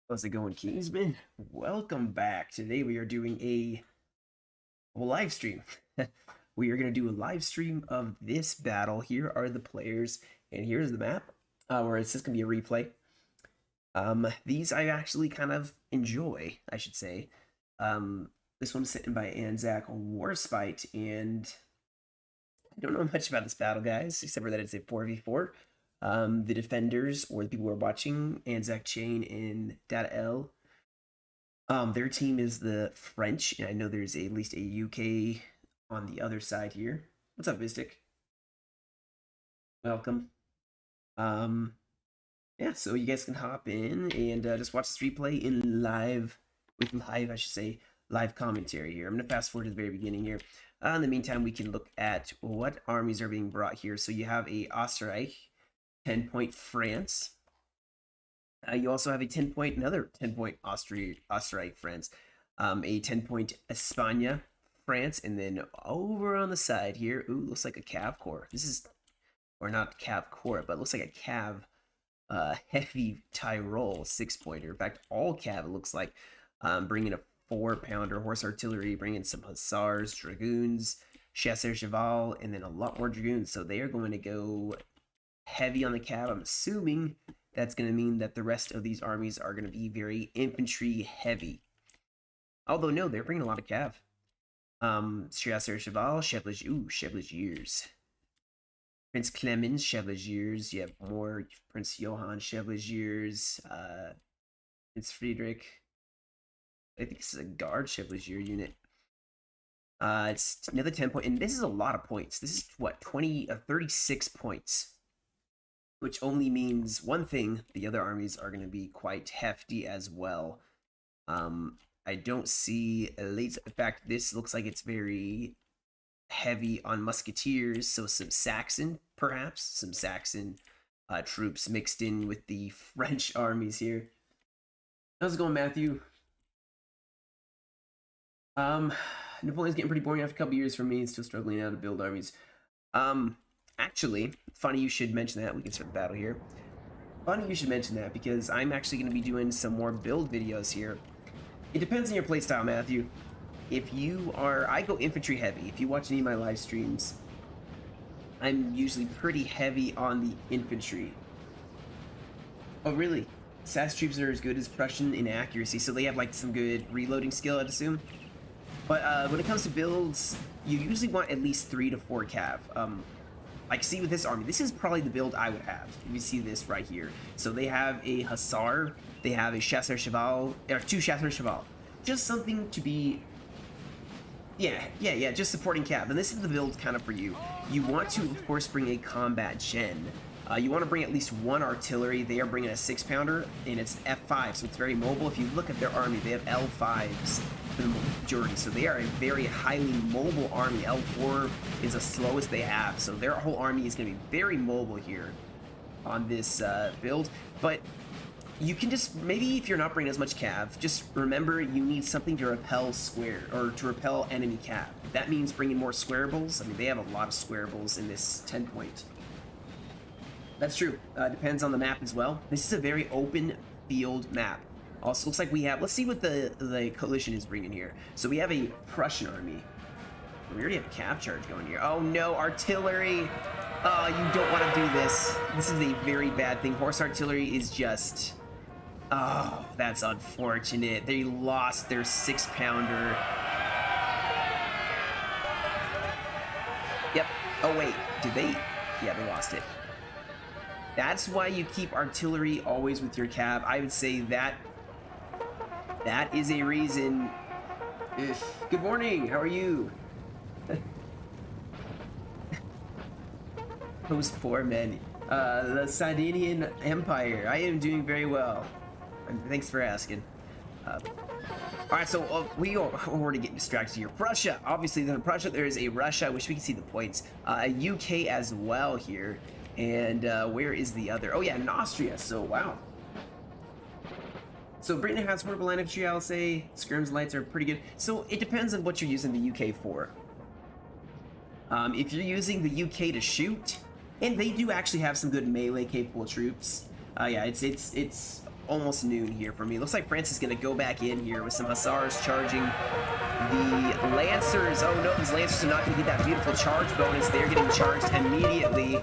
How's it going, Kingsman? Welcome back. Today we are doing a live stream. We are going to do a live stream of this battle. Here are the players, and here's the map, where it's just going to be a replay. These I actually kind of enjoy, I should say. This one's sitting by Anzac Warspite, and I don't know much about this battle, guys, except for that it's a 4v4. The defenders, or the people who are watching, Anzac Chain and Data L, their team is the French, and I know there's at least a UK on the other side here. What's up, Vistic? Welcome. Yeah, so you guys can hop in and just watch this replay in live commentary here. I'm going to fast forward to the very beginning here. In the meantime, we can look at what armies are being brought here. So you have a Österreich, 10-point France. You also have another 10-point Österreich, France. A 10-point España, France. And then over on the side here, ooh, looks like a Cav Corps. This is, or not Cav Corps, but looks like a Cav heavy Tyrol 6-pointer. In fact, all Cav, it looks like. Bringing a 4-pounder horse artillery, bringing some hussars, dragoons, chasseur cheval, and then a lot more dragoons. So they are going to go heavy on the Cav. I'm assuming that's going to mean that the rest of these armies are going to be very infantry heavy. Although, no, they're bringing a lot of Cav. Chasseur cheval, Chevaliers. Prince Clemens, Chevaliers. You have more Prince Johann, Chevaliers. Prince Friedrich. I think this is a guard Chevalier unit. It's another 10-point, and this is a lot of points. This is what, 36 points, which only means one thing: the other armies are going to be quite hefty as well. I don't see elites. In fact, this looks like it's very heavy on musketeers, so some Saxon, perhaps some Saxon troops mixed in with the French armies here. How's it going, Matthew? Napoleon's getting pretty boring after a couple years for me. Still struggling now to build armies. Actually, funny you should mention that. We can start the battle here. Funny you should mention that, because I'm actually going to be doing some more build videos here. It depends on your playstyle, Matthew. If you are, I go infantry heavy. If you watch any of my live streams, I'm usually pretty heavy on the infantry. Oh, really? SAS troops are as good as Prussian in accuracy, so they have like some good reloading skill, I'd assume. But when it comes to builds, you usually want at least 3 to 4 cav. Like, see with this army, this is probably the build I would have. If you see this right here. So they have a hussar, they have a chasseur cheval, or 2 chasseur cheval. Just something to be, yeah, just supporting cav. And this is the build kind of for you. You want to, of course, bring a combat gen. You want to bring at least 1 artillery. They are bringing a 6-pounder, and it's F5, so it's very mobile. If you look at their army, they have L5s for the majority, so they are a very highly mobile army. L4 is the slowest they have, so their whole army is going to be very mobile here on this build. But you can just, maybe if you're not bringing as much cav, just remember you need something to repel to repel enemy cav. That means bringing more squarables. I mean, they have a lot of squarables in this 10-point. That's true. Depends on the map as well. This is a very open field map. Also, looks like we have, let's see what the coalition is bringing here. So we have a Prussian army. We already have a cav charge going here. Oh no, artillery! Oh, you don't want to do this. This is a very bad thing. Horse artillery is just, oh, that's unfortunate. They lost their 6-pounder. Yep. Oh wait, did they? Yeah, they lost it. That's why you keep artillery always with your cav. I would say that is a reason. Good morning, how are you? Those poor men. The Sardinian Empire. I am doing very well. Thanks for asking. Alright, so we are already getting distracted here. Prussia. Obviously, in Prussia, there is a Russia. I wish we could see the points. A UK as well here. And where is the other? Oh yeah, in Austria. So wow. So Britain has portable infantry, I'll say. Skirms lights are pretty good. So it depends on what you're using the UK for. If you're using the UK to shoot, and they do actually have some good melee capable troops. Yeah, it's almost noon here for me. Looks like France is going to go back in here with some Hussars charging the Lancers. Oh no, these Lancers are not going to get that beautiful charge bonus. They're getting charged immediately.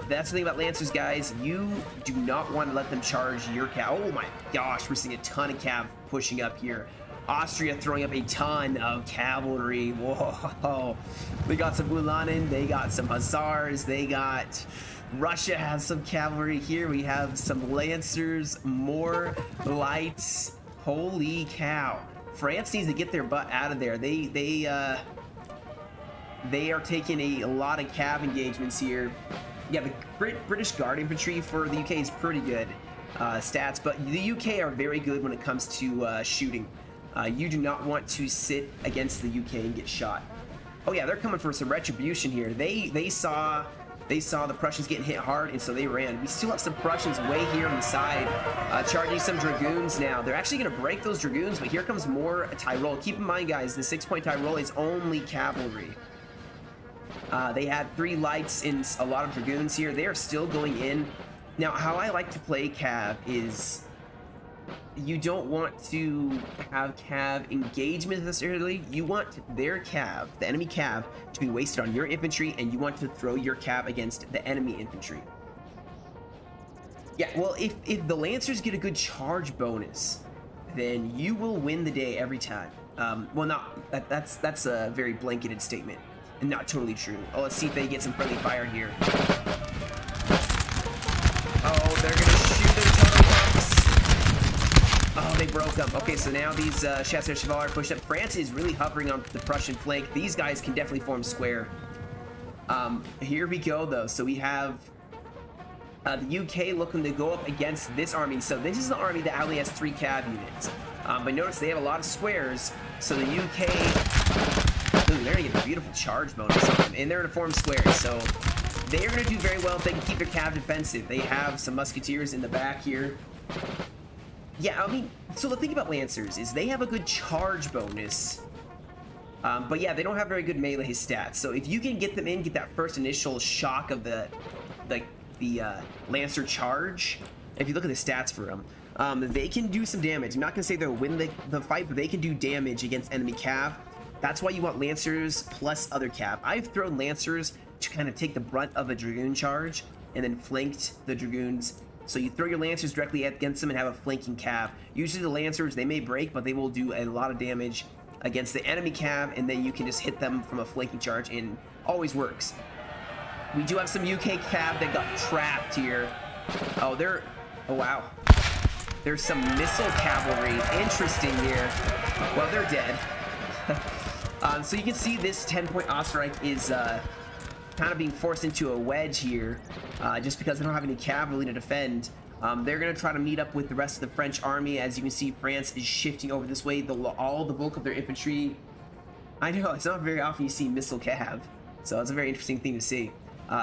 That's the thing about Lancers, guys. You do not want to let them charge your cav. Oh my gosh, we're seeing a ton of cav pushing up here. Austria throwing up a ton of cavalry. Whoa. We got some Ulanen. They got some Hussars. They got... Russia has some cavalry here. We have some Lancers, more lights. Holy cow. France needs to get their butt out of there. They are taking a lot of cav engagements here. Yeah, the British Guard infantry for the UK is pretty good stats, but the UK are very good when it comes to shooting. You do not want to sit against the UK and get shot. Oh yeah, they're coming for some retribution here. They saw the Prussians getting hit hard, and so they ran. We still have some Prussians way here on the side, charging some Dragoons now. They're actually going to break those Dragoons, but here comes more Tyrol. Keep in mind, guys, the 6-point Tyrol is only cavalry. They had 3 lights and a lot of Dragoons here. They are still going in. Now, how I like to play cav is you don't want to have cav engagement necessarily. You want their cav, the enemy cav, to be wasted on your infantry, and you want to throw your cav against the enemy infantry. Yeah, well, if the Lancers get a good charge bonus, then you will win the day every time. Well, that's a very blanketed statement and not totally true. Oh, let's see if they get some friendly fire here. Oh, they're gonna shoot their totem bombs. Oh, they broke them. Okay, so now these Chasseurs Cheval are pushed up. France is really hovering on the Prussian flank. These guys can definitely form square. Here we go, though. So we have the UK looking to go up against this army. So this is the army that only has 3 cav units. But notice they have a lot of squares. So the UK, ooh, they're gonna get a beautiful charge bonus on them, and they're gonna form squares. So they are gonna do very well if they can keep their cav defensive. They have some musketeers in the back here. Yeah, I mean, so the thing about Lancers is they have a good charge bonus, but yeah, they don't have very good melee stats. So if you can get them in, get that first initial shock of the Lancer charge, if you look at the stats for them, they can do some damage. I'm not gonna say they'll win the fight, but they can do damage against enemy cav. That's why you want Lancers plus other cav. I've thrown Lancers to kind of take the brunt of a Dragoon charge and then flanked the Dragoons. So you throw your Lancers directly against them and have a flanking cav. Usually the Lancers, they may break, but they will do a lot of damage against the enemy cav, and then you can just hit them from a flanking charge, and always works. We do have some UK cav that got trapped here. Oh, oh wow. There's some missile cavalry. Interesting here. Well, they're dead. So you can see this 10-point Österreich is kind of being forced into a wedge here, just because they don't have any cavalry to defend. They're going to try to meet up with the rest of the French army. As you can see, France is shifting over this way. All the bulk of their infantry. I know, it's not very often you see missile cav, so it's a very interesting thing to see.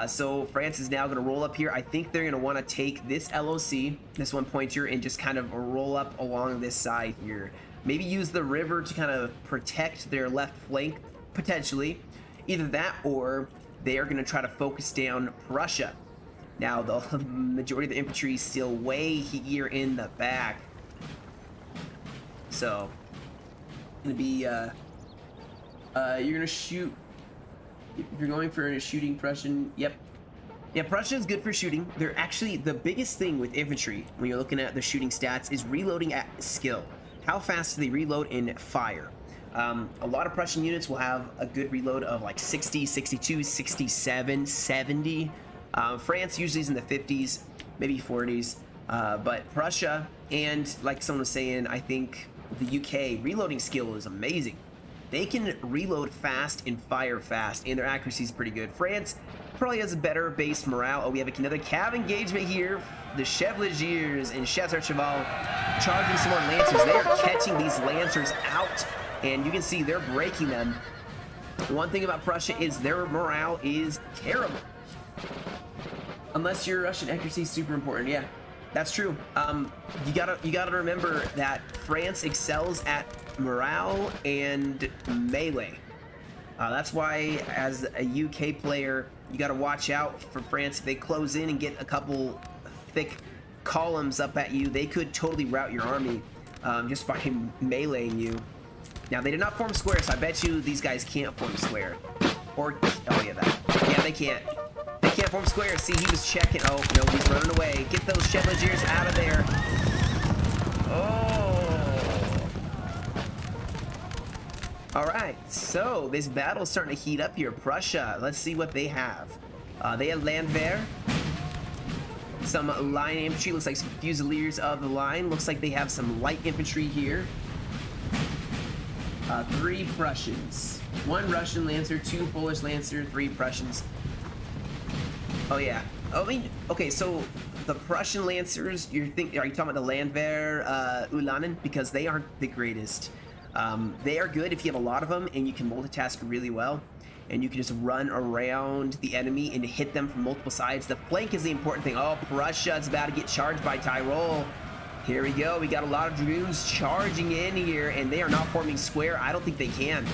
So France is now going to roll up here. I think they're going to want to take this LOC, this 1-pointer, and just kind of roll up along this side here. Maybe use the river to kind of protect their left flank, potentially. Either that, or they are going to try to focus down Prussia. Now, the majority of the infantry is still way here in the back. So, going to be, you're going to shoot, if you're going for a shooting Prussian, yep. Yeah, Prussia is good for shooting. They're actually, the biggest thing with infantry, when you're looking at the shooting stats, is reloading at skill. How fast do they reload and fire? A lot of Prussian units will have a good reload of like 60, 62, 67, 70. France usually is in the 50s, maybe 40s. But Prussia, and like someone was saying, I think the UK reloading skill is amazing. They can reload fast and fire fast, and their accuracy is pretty good. France probably has a better base morale. Oh, we have another cav engagement here. The Chevaliers and Chasseurs Cheval charging some more Lancers. They are catching these Lancers out, and you can see they're breaking them. One thing about Prussia is their morale is terrible. Unless your Russian accuracy is super important. Yeah, that's true. You gotta remember that France excels at morale and melee. That's why, as a UK player, you gotta watch out for France if they close in and get a couple thick columns up at you, they could totally rout your army just by meleeing you. Now, they did not form square, so I bet you these guys can't form square. Or, oh yeah, yeah, they can't. They can't form square. See, he was checking. Oh, no, he's running away. Get those Chevaliers out of there. Oh. All right, so this battle's starting to heat up here. Prussia, let's see what they have. They have Landwehr. Some line infantry, looks like some fusiliers of the line. Looks like they have some light infantry here. 3 Prussians. 1 Russian Lancer, 2 Polish Lancer, 3 Prussians. Oh yeah. I mean, okay, so the Prussian Lancers, are you talking about the Landwehr Ulanen? Because they aren't the greatest. They are good if you have a lot of them and you can multitask really well. And you can just run around the enemy and hit them from multiple sides. The flank is the important thing. Oh, Prussia is about to get charged by Tyrol. Here we go. We got a lot of Dragoons charging in here, and they are not forming square. I don't think they can.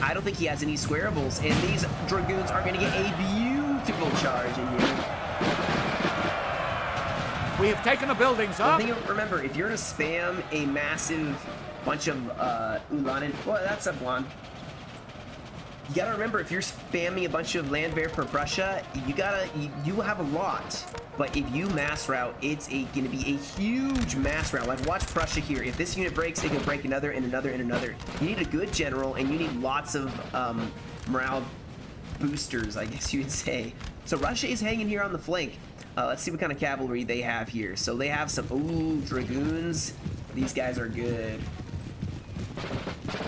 I don't think he has any squareables, and these Dragoons are going to get a beautiful charge in here. We have taken the buildings up. Remember, if you're going to spam a massive bunch of Ulanen, well, that's a one. You gotta remember, if you're spamming a bunch of Landwehr for Prussia, you have a lot. But if you mass route, it's gonna be a huge mass route. Like, watch Prussia here. If this unit breaks, it can break another and another and another. You need a good general, and you need lots of morale boosters, I guess you would say. So Russia is hanging here on the flank. Let's see what kind of cavalry they have here. So they have some, ooh, Dragoons. These guys are good.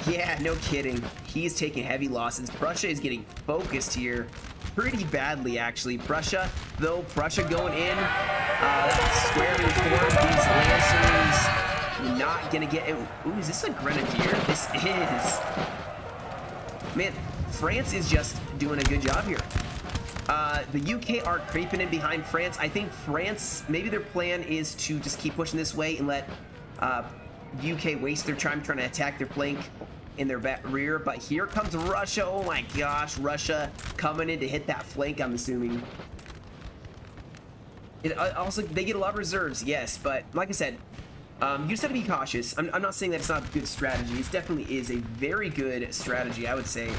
Yeah, no kidding. He's taking heavy losses. Prussia is getting focused here pretty badly, actually. Prussia going in. Square to form. These Lancers not gonna get it. Ooh, is this a Grenadier? This is. Man, France is just doing a good job here. The UK are creeping in behind France. I think France, maybe their plan is to just keep pushing this way and let UK waste their time trying to attack their flank in their rear, but here comes Russia. Oh my gosh, Russia coming in to hit that flank, I'm assuming. Also, they get a lot of reserves, yes, but like I said, you just have to be cautious. I'm not saying that it's not a good strategy. It definitely is a very good strategy, I would say,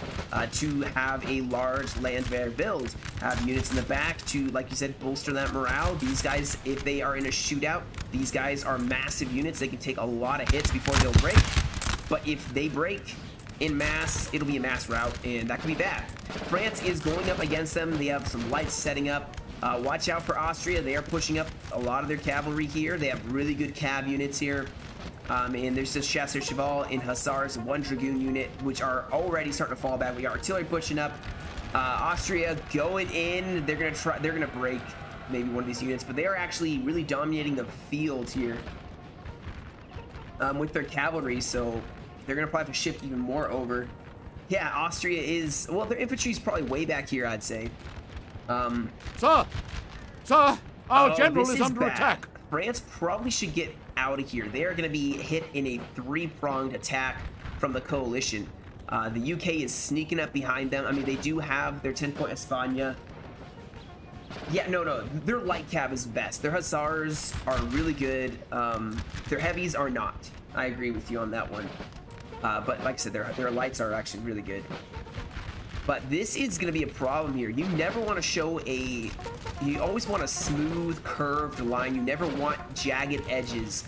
to have a large Landwehr build. Have units in the back to, like you said, bolster that morale. These guys, if they are in a shootout, these guys are massive units. They can take a lot of hits before they'll break. But if they break in mass, it'll be a mass rout, and that could be bad. France is going up against them. They have some lights setting up. Watch out for Austria. They are pushing up a lot of their cavalry here. They have really good cav units here. And there's just Chasseur Cheval and Hussars, 1 Dragoon unit, which are already starting to fall back. We got artillery pushing up. Austria going in. They're gonna break maybe one of these units, but they are actually really dominating the field here with their cavalry, so they're gonna probably have to shift even more over. Yeah, Austria is, well, their infantry is probably way back here, I'd say. Sir, our general is under attack. France probably should get out of here. They are going to be hit in a 3-pronged attack from the coalition. The UK is sneaking up behind them. I mean, they do have their 10-point Espana. Yeah, no, their light cav is best. Their Hussars are really good. Their heavies are not. I agree with you on that one. But like I said, their lights are actually really good. But this is going to be a problem here. You never want to show you always want a smooth, curved line. You never want jagged edges,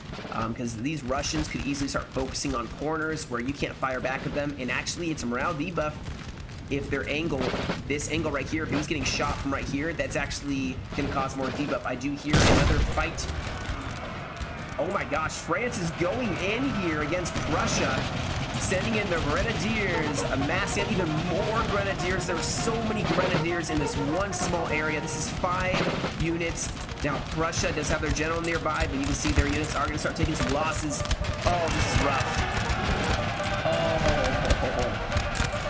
because these Russians could easily start focusing on corners where you can't fire back at them. And actually, it's a morale debuff if their angle, this angle right here, if he was getting shot from right here, that's actually going to cause more debuff. I do hear another fight. Oh my gosh, France is going in here against Russia. Sending in the Grenadiers, amassing even more Grenadiers. There's so many Grenadiers in this one small area. This is 5 units. Now, Prussia does have their general nearby, but you can see their units are going to start taking some losses. Oh, this is rough. Oh.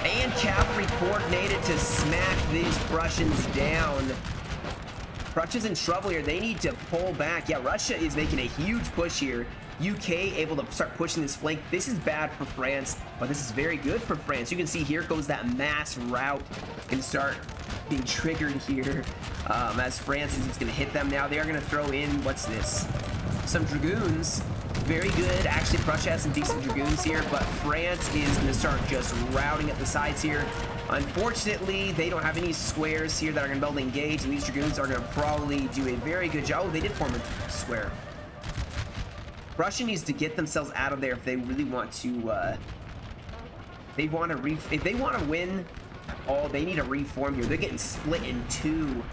And cavalry coordinated to smack these Prussians down. Prussia's in trouble here. They need to pull back. Yeah, Russia is making a huge push here. UK able to start pushing this flank. This is bad for France, but this is very good for France. You can see here goes that mass rout. Can start being triggered here as France is going to hit them now. They are going to throw in, what's this? Some dragoons. Very good. Actually, Prussia has some decent dragoons here, but France is going to start just routing up the sides here. Unfortunately, they don't have any squares here that are going to be able to engage, and these dragoons are going to probably do a very good job. Oh, they did form a square. Russia needs to get themselves out of there if they really want to. If they want to win, oh, they need to reform here. They're getting split in two.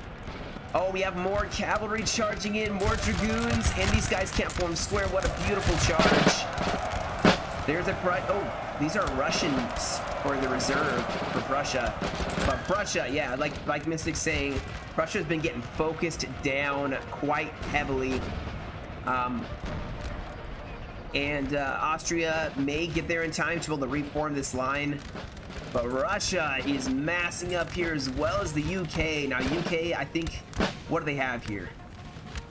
Oh, we have more cavalry charging in, more dragoons, and these guys can't form square. What a beautiful charge. There's a oh, these are Russians for the reserve for Prussia. But Prussia, yeah, like Mystic's saying, Prussia's been getting focused down quite heavily. And Austria may get there in time to be able to reform this line. But Russia is massing up here as well as the UK. Now, UK, I think, what do they have here?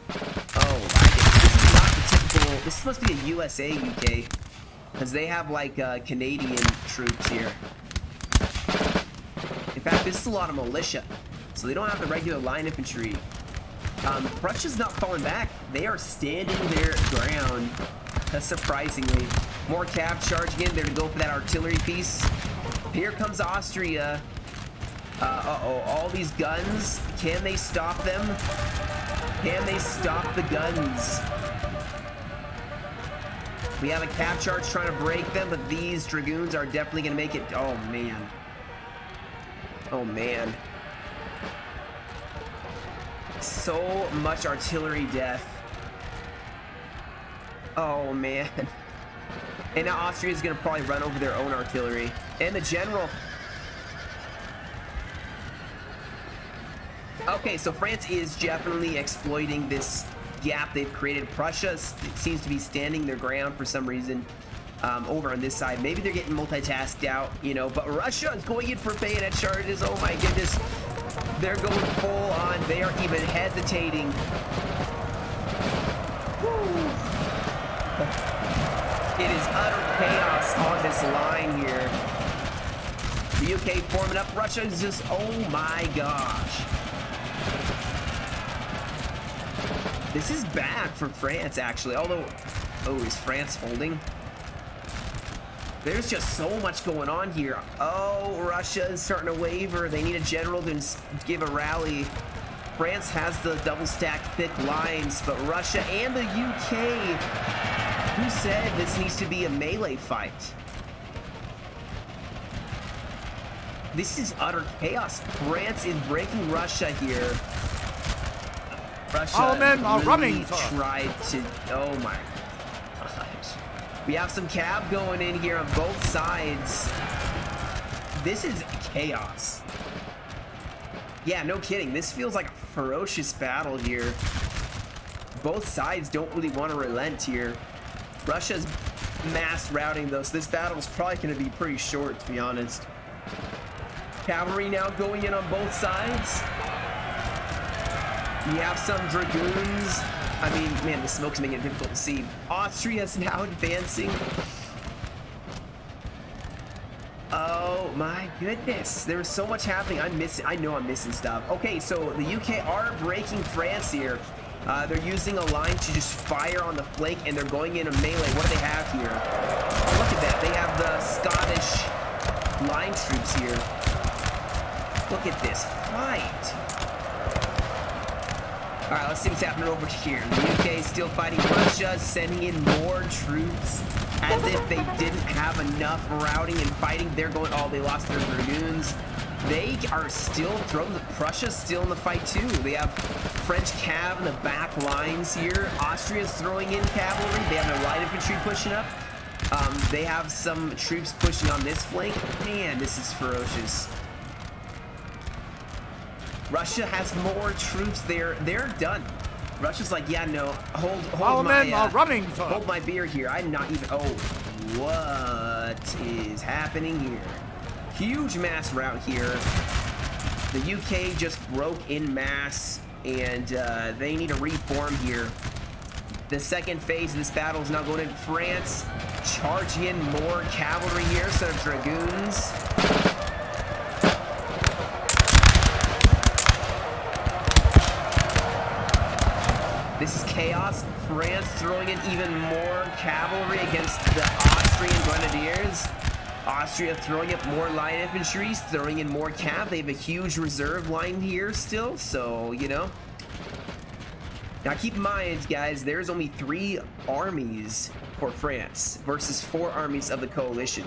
Oh, I guess this is not the typical. This must be a USA UK, because they have like Canadian troops here. In fact, this is a lot of militia, so they don't have the regular line infantry. Prussia's not falling back. They are standing their ground. Surprisingly, more cav charging in there to go for that artillery piece. Here comes Austria. Uh-oh, all these guns. Can they stop them? Can they stop the guns? We have a cav charge trying to break them, but these dragoons are definitely going to make it. Oh, man. Oh, man. So much artillery death. Oh, man. And now Austria is going to probably run over their own artillery. And the general. Okay, so France is definitely exploiting this gap they've created. Prussia seems to be standing their ground for some reason over on this side. Maybe they're getting multitasked out, you know, but Russia is going in for bayonet charges. Oh, my goodness. They're going full on. They are even hesitating. It is utter chaos on this line here. The UK forming up. Russia is just, oh my gosh. This is bad for France, actually. Although, oh, is France holding? There's just so much going on here. Oh, Russia is starting to waver. They need a general to give a rally. France has the double stacked thick lines, but Russia and the UK. Who said this needs to be a melee fight? This is utter chaos. France is breaking Russia here. Russia Our men are really running. Tried to. Oh my gosh. We have some cab going in here on both sides. This is chaos. Yeah, no kidding. This feels like a ferocious battle here. Both sides don't really want to relent here. Russia's mass routing though, so this battle is probably going to be pretty short, to be honest. Cavalry now going in on both sides. We have some dragoons. I mean, man, the smoke's making it difficult to see. Austria is now advancing. Oh my goodness, there was so much happening. I know I'm missing stuff. Okay, so the UK are breaking France here. They're using a line to just fire on the flank, and they're going in a melee. What do they have here? Oh, look at that. They have the Scottish line troops here. Look at this fight. All right, let's see what's happening over here. The UK is still fighting Russia, sending in more troops as if they didn't have enough routing and fighting. They're going, oh, they lost their dragoons. They are still throwing. Prussia's still in the fight too. They have French cav in the back lines here. Austria's throwing in cavalry. They have their light infantry pushing up. They have some troops pushing on this flank. Man, this is ferocious. Russia has more troops there. They're done. Russia's like, yeah, no, hold Our my men are running, sir. hold my beer here. I'm not even. Oh, what is happening here? Huge mass rout here. The UK just broke in mass, and they need to reform here. The second phase of this battle is now going in. France charging in more cavalry here instead of dragoons. chaos. France throwing in even more cavalry against the Austrian grenadiers. Austria throwing up more light infantry, throwing in more cav. They have a huge reserve line here still, so, you know. Now keep in mind, guys, there's only 3 armies for France versus 4 armies of the coalition.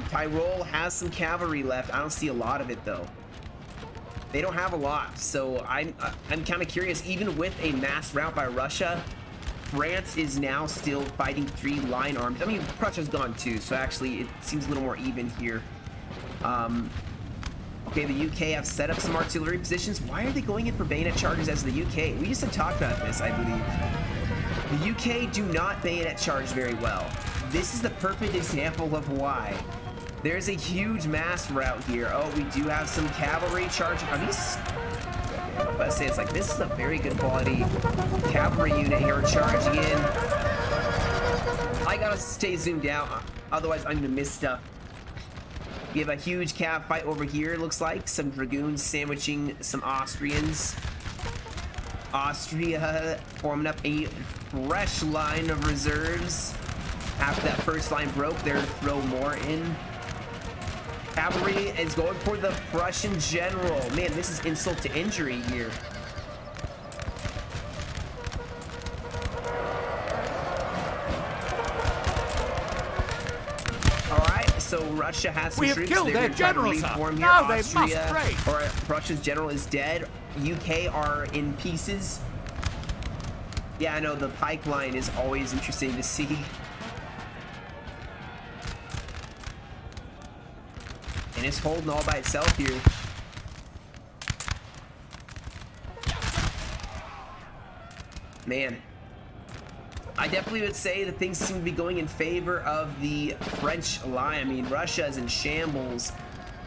Tyrol has some cavalry left. I don't see a lot of it, though. They don't have a lot, so I'm kind of curious. Even with a mass rout by Russia, France is now still fighting 3 line armies. I mean, Prussia's gone too, so actually it seems a little more even here. Okay, the UK have set up some artillery positions. Why are they going in for bayonet charges as the UK? We just had talked about this, I believe. The UK do not bayonet charge very well. This is the perfect example of why. There's a huge mass rout here. Oh, we do have some cavalry charging. Are these... I'm about to say, it's like, this is a very good quality cavalry unit here charging in. I gotta stay zoomed out, otherwise I'm gonna miss stuff. We have a huge cav fight over here, it looks like. Some dragoons sandwiching some Austrians. Austria forming up a fresh line of reserves. After that first line broke, they're to throw more in. Cavalry is going for the Prussian general. Man, this is insult to injury here. Alright, so Russia has some We have troops. killed their general, sir. Now they must break. Or Russia's general is dead. UK are in pieces. Yeah, I know, the pipeline is always interesting to see. And it's holding all by itself here. Man, I definitely would say that things seem to be going in favor of the French line. I mean, Russia is in shambles.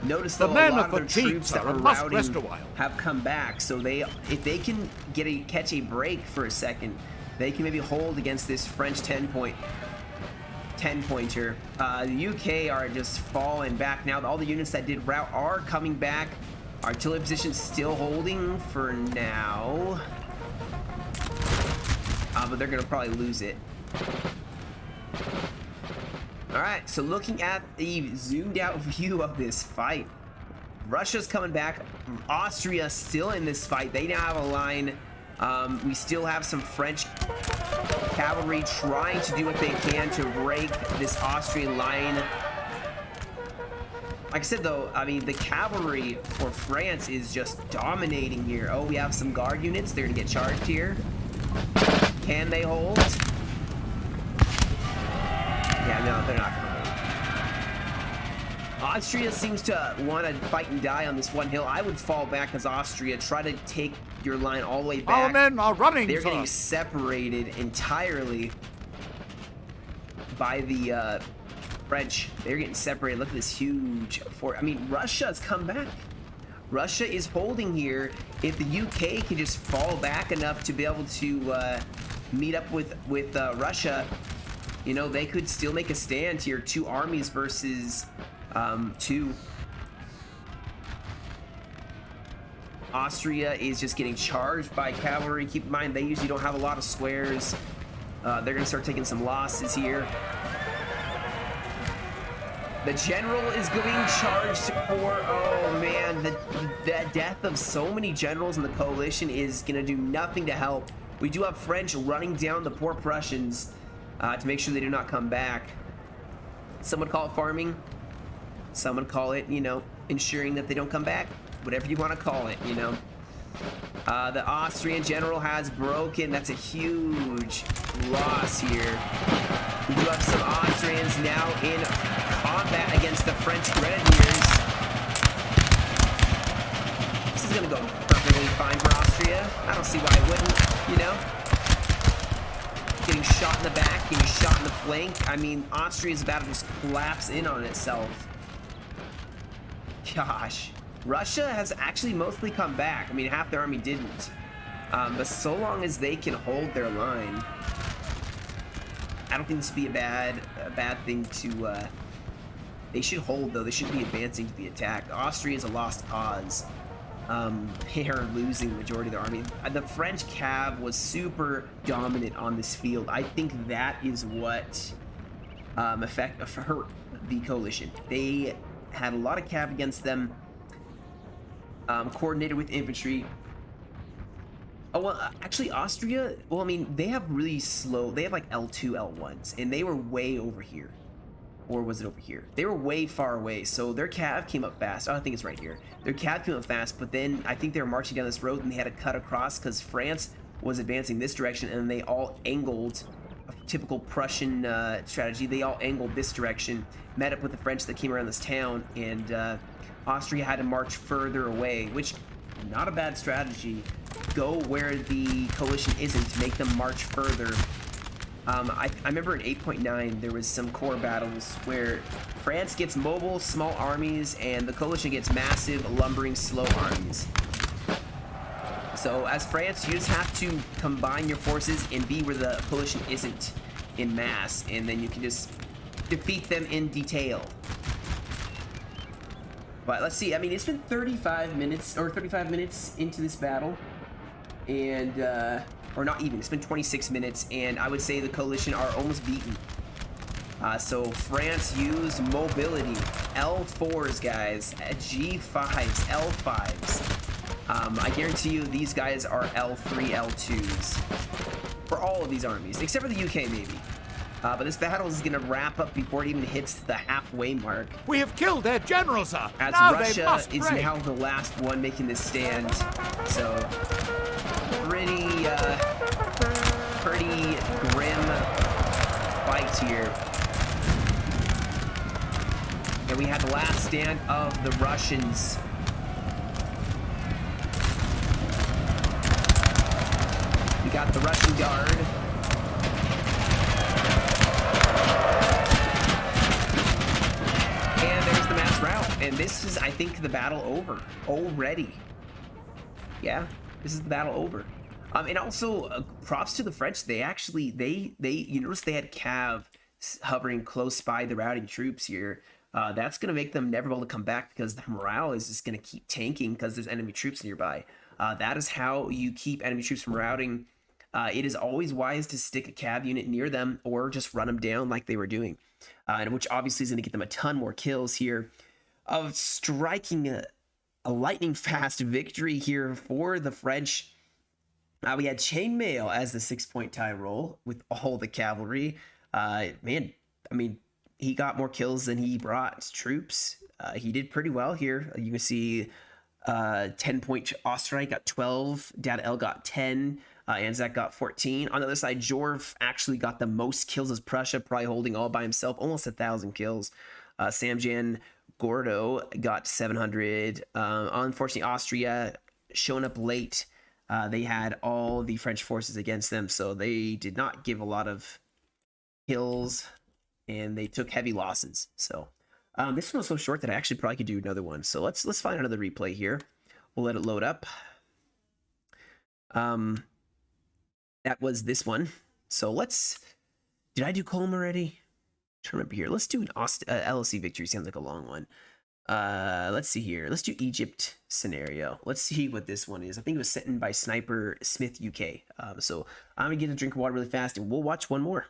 Notice though, a lot of their troops that were routing have come back. So if they can catch a break for a second, they can maybe hold against this French 10-pointer. The UK are just falling back now. All the units that did rout are coming back. Artillery positions still holding for now. But they're gonna probably lose it. Alright, so looking at the zoomed out view of this fight, Russia's coming back. Austria still in this fight. They now have a line. We still have some French cavalry trying to do what they can to break this Austrian line. Like I said though, I mean, the cavalry for France is just dominating here. Oh, we have some guard units. They're gonna get charged here. Can they hold? Yeah, no, they're not gonna hold. Austria seems to want to fight and die on this one hill. I would fall back as Austria. Try to take your line all the way back. Our men are running. They're getting separated entirely by the French. They're getting separated. Look at this huge fort. I mean, Russia's come back. Russia is holding here. If the UK can just fall back enough to be able to meet up with Russia, you know, they could still make a stand here. 2 armies versus 2. Austria is just getting charged by cavalry. Keep in mind, they usually don't have a lot of squares. They're going to start taking some losses here. The general is being charged for, oh man, the death of so many generals in the coalition is going to do nothing to help. We do have French running down the poor Prussians to make sure they do not come back. Some would call it farming. Some would call it, you know, ensuring that they don't come back. Whatever you want to call it, you know. The Austrian general has broken. That's a huge loss here. We do have some Austrians now in combat against the French grenadiers. This is going to go perfectly fine for Austria. I don't see why it wouldn't, you know. Getting shot in the back, getting shot in the flank. I mean, Austria is about to just collapse in on itself. Gosh. Russia has actually mostly come back. I mean, half their army didn't. But so long as they can hold their line, I don't think this would be a bad thing to... They should hold, though. They shouldn't be advancing to the attack. Austria is a lost cause. they are losing the majority of their army. The French cav was super dominant on this field. I think that is what hurt the coalition. They had a lot of cav against them, coordinated with infantry. Oh, well, actually, Austria, well, I mean, they have really slow, they have like L2, L1s, and they were way over here. Or was it over here? They were way far away, so their cav came up fast. Oh, I think it's right here. Their cav came up fast, but then I think they were marching down this road and they had to cut across because France was advancing this direction, and they all angled, a typical Prussian strategy. They all angled this direction, met up with the French that came around this town, and Austria had to march further away, which, not a bad strategy. Go where the coalition isn't to make them march further. I remember in 8.9 there was some core battles where France gets mobile, small armies, and the coalition gets massive, lumbering, slow armies. So as France, you just have to combine your forces and be where the coalition isn't in mass, and then you can just defeat them in detail. But let's see, I mean, it's been 35 minutes into this battle, and or not even, it's been 26 minutes, and I would say the coalition are almost beaten. So France used mobility, L4s, guys, G5s, L5s. I guarantee you these guys are L3, L2s for all of these armies, except for the UK maybe. But this battle is gonna wrap up before it even hits the halfway mark. We have killed their general, sir. As now Russia is now the last one making this stand. So pretty grim fight here. And we had the last stand of the Russians. We got the Russian guard. And there's the mass rout. And this is, I think, the battle over already. Yeah, this is the battle over. And also, props to the French. They actually, you notice they had cav hovering close by the routing troops here. That's going to make them never be able to come back because the morale is just going to keep tanking because there's enemy troops nearby. That is how you keep enemy troops from routing. It is always wise to stick a cav unit near them or just run them down like they were doing. And which obviously is going to get them a ton more kills here. Of striking a lightning fast victory here for the French. We had Chainmail as the 6-point tie roll with all the cavalry. Man, I mean, he got more kills than he brought troops. He did pretty well here. You can see 10-point Osterreich got 12, Dad L got 10, Anzac got 14. On the other side, Jorv actually got the most kills as Prussia, probably holding all by himself, almost 1,000 kills. Samjan Gordo got 700. Unfortunately, Austria showing up late. They had all the French forces against them, so they did not give a lot of kills, and they took heavy losses. So this one was so short that I actually probably could do another one. So let's find another replay here. We'll let it load up. That was this one. So did I do Colm already? I'm trying to remember here. Let's do an LLC victory. Sounds like a long one. Let's see here. Let's do Egypt scenario. Let's see what this one is. I think it was sent in by Sniper Smith UK. So I'm gonna get a drink of water really fast, and we'll watch one more.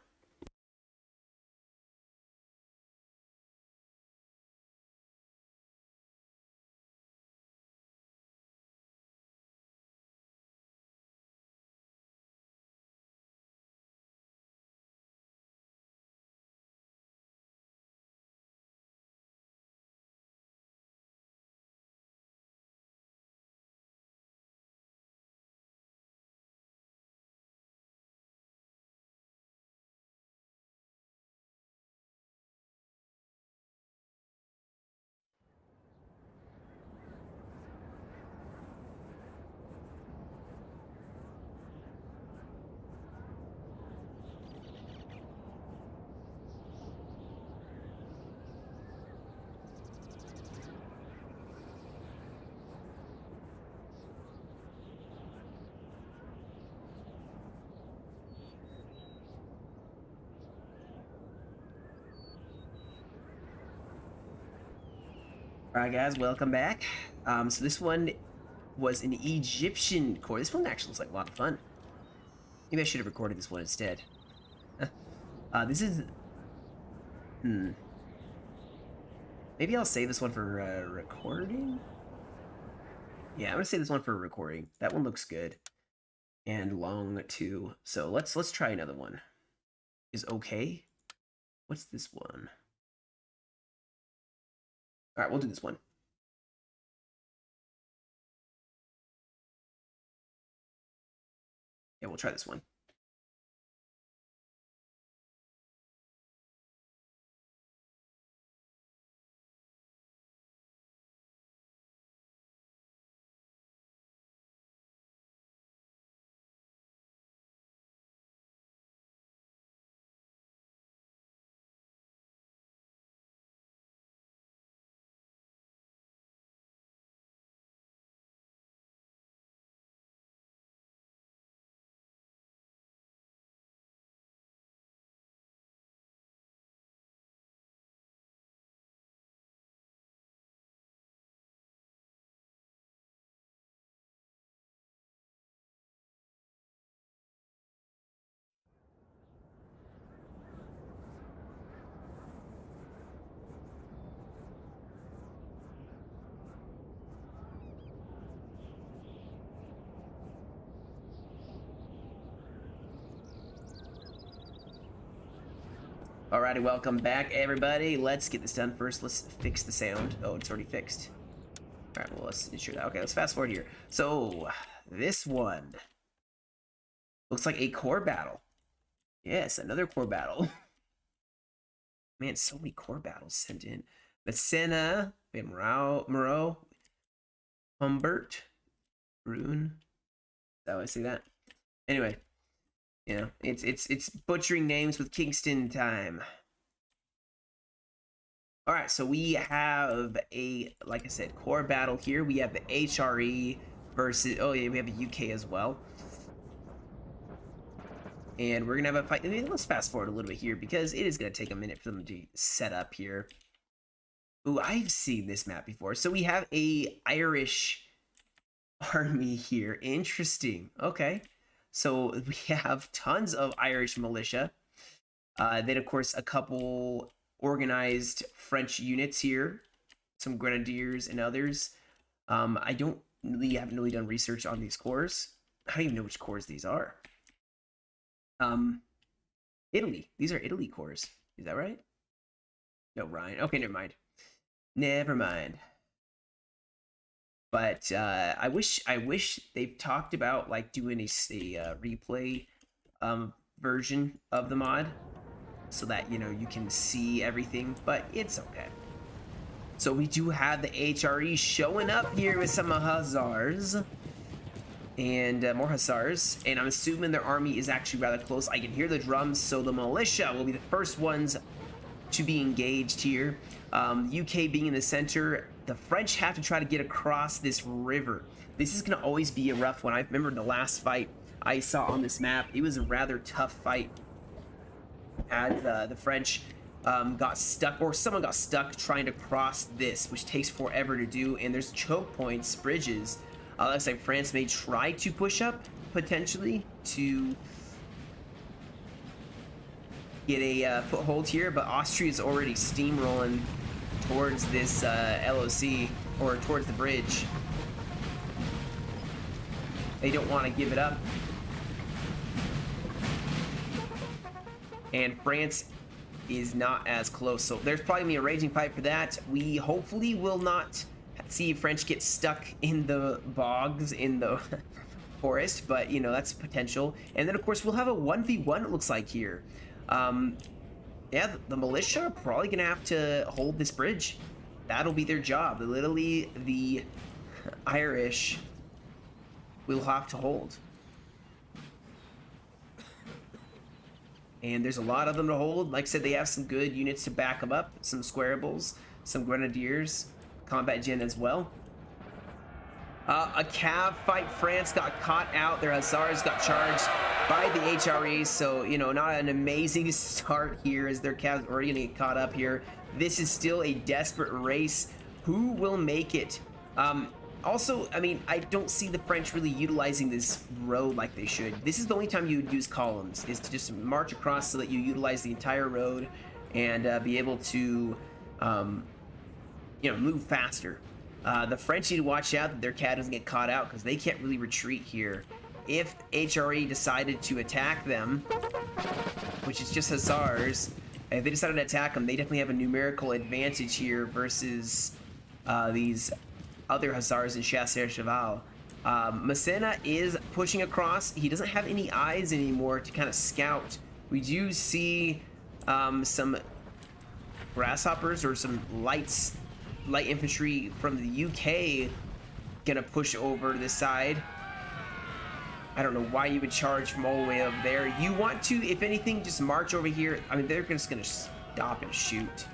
All right, guys, welcome back. So this one was an Egyptian corps. This one actually looks like a lot of fun. Maybe I should have recorded this one instead. This is... Maybe I'll save this one for recording? Yeah, I'm gonna save this one for recording. That one looks good. And long too. So let's try another one. Is okay? What's this one? Alright, we'll do this one. Yeah, we'll try this one. Alrighty, welcome back, everybody. Let's get this done first. Let's fix the sound. Oh, it's already fixed. Alright, well, let's ensure that. Okay, let's fast forward here. So, this one looks like a core battle. Yes, another core battle. Man, so many core battles sent in. Messina, we have Moreau, Humbert, Brune. Is that how I say that? Anyway. You know, it's butchering names with Kingston time. All right, so we have a, like I said, core battle here. We have the HRE versus, oh yeah, we have a UK as well. And we're gonna have a fight. Let's fast forward a little bit here because it is gonna take a minute for them to set up here. Ooh, I've seen this map before. So we have a Irish army here. Interesting. Okay. So we have tons of Irish militia. Then, of course, a couple organized French units here. Some grenadiers and others. I haven't really done research on these corps. I don't even know which corps these are. Italy. These are Italy corps. Is that right? No, Ryan. Okay, never mind. Never mind. But I wish they've talked about like doing a replay version of the mod so that you can see everything, but it's okay. So we do have the HRE showing up here with some hussars and more hussars, and I'm assuming their army is actually rather close. I can hear the drums, so the militia will be the first ones to be engaged here. UK being in the center. The French have to try to get across this river. This is going to always be a rough one. I remember the last fight I saw on this map. It was a rather tough fight as the French got stuck, or someone got stuck trying to cross this, which takes forever to do. And there's choke points, bridges. Looks like France may try to push up, potentially, to get a foothold here. But Austria's already steamrolling towards this LOC, or towards the bridge. They don't want to give it up. And France is not as close, so there's probably gonna be a raging fight for that. We hopefully will not see French get stuck in the bogs in the forest, but that's potential. And then of course we'll have a 1v1, it looks like here. Yeah, the militia are probably gonna have to hold this bridge. That'll be their job. Literally, the Irish will have to hold. And there's a lot of them to hold. Like I said, they have some good units to back them up. Some squarables, some grenadiers, combat gen as well. A cav fight. France got caught out. Their hussars got charged by the HRE, so not an amazing start here as their cavs already gonna get caught up here. This is still a desperate race. Who will make it? Also, I mean, I don't see the French really utilizing this road like they should. This is the only time you would use columns, is to just march across so that you utilize the entire road and be able to, you know, move faster. The French need to watch out that their cat doesn't get caught out because they can't really retreat here. If HRE decided to attack them, which is just Hussars, if they decided to attack them, they definitely have a numerical advantage here versus these other Hussars in Chasseur Cheval. Massena is pushing across. He doesn't have any eyes anymore to kind of scout. We do see some grasshoppers or some light infantry from the UK gonna push over to this side. I don't know why you would charge from all the way up there. You want to, if anything, just march over here. I mean, they're just gonna stop and shoot.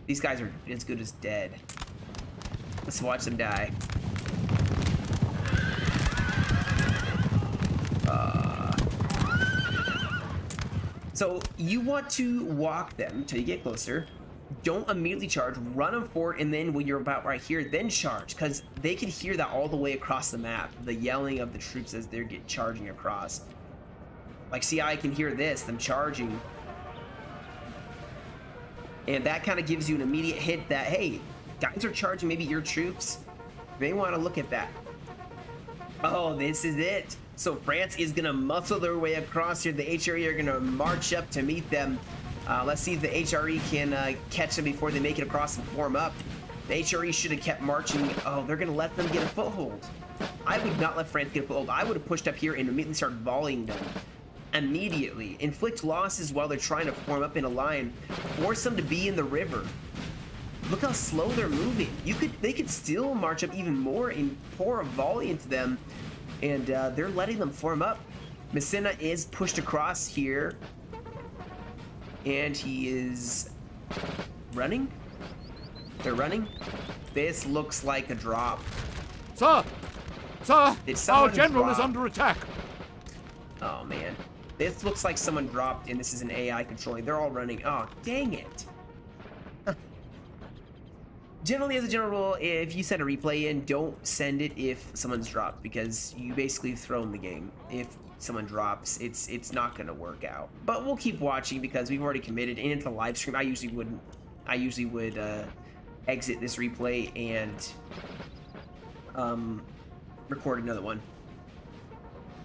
These guys are as good as dead. Let's watch them die. So you want to walk them until you get closer. Don't immediately charge, run them forward, and then when you're about right here, then charge, because they can hear that all the way across the map, the yelling of the troops as they're charging across. Like, see, I can hear this, them charging. And that kind of gives you an immediate hit that, hey, guys are charging maybe your troops. You may want to look at that. Oh, this is it. So France is going to muscle their way across here. The HRE are going to march up to meet them. Let's see if the HRE can catch them before they make it across and form up. The HRE should have kept marching. Oh, they're going to let them get a foothold. I would not let France get a foothold. I would have pushed up here and immediately started volleying them. Immediately. Inflict losses while they're trying to form up in a line. Force them to be in the river. Look how slow they're moving. They could still march up even more and pour a volley into them. And they're letting them form up. Massena is pushed across here. And he is running. They're running. This looks like a drop. Sir! Sir! Our general drop? is under attack. Oh, man. This looks like someone dropped, and this is an AI controlling. They're all running. Oh, dang it. Generally, as a general rule, if you send a replay in, don't send it if someone's dropped, because you basically thrown the game. If someone drops, it's not going to work out. But we'll keep watching because we've already committed, and it's a live stream. I usually would exit this replay and record another one,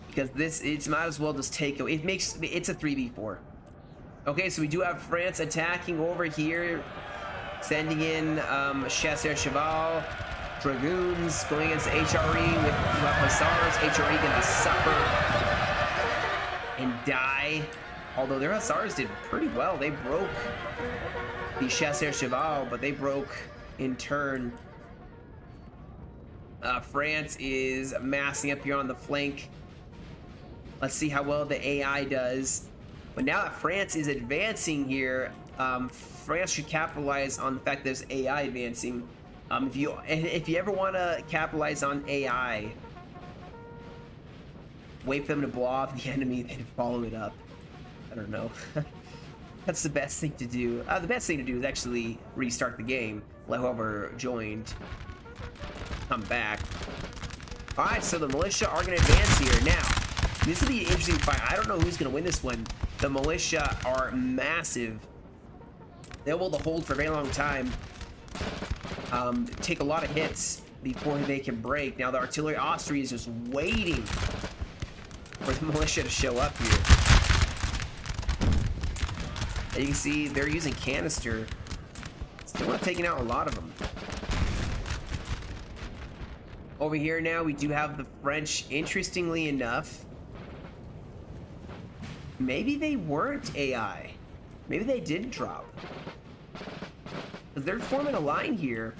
because it's might as well just take it. It's a 3v4. Okay, so we do have France attacking over here, sending in Chasseur Cheval, Dragoons going against the HRE with Hussars. HRE going to suffer and die. Although their Hussars did pretty well. They broke the Chasseur Cheval, but they broke in turn. France is massing up here on the flank. Let's see how well the AI does. But now that France is advancing here, France should capitalize on the fact that there's AI advancing. If you ever want to capitalize on AI, wait for them to blow off the enemy, then follow it up. I don't know. That's the best thing to do. The best thing to do is actually restart the game. Let whoever joined come back. All right, so the militia are going to advance here. Now, this will be an interesting fight. I don't know who's going to win this one. The militia are massive. They'll hold the hold for a very long time. Take a lot of hits before they can break. Now the artillery Austria is just waiting for the militia to show up here. And you can see they're using canister. Still not taking out a lot of them. Over here now we do have the French. Interestingly enough, maybe they weren't AI. Maybe they didn't drop. They're forming a line here.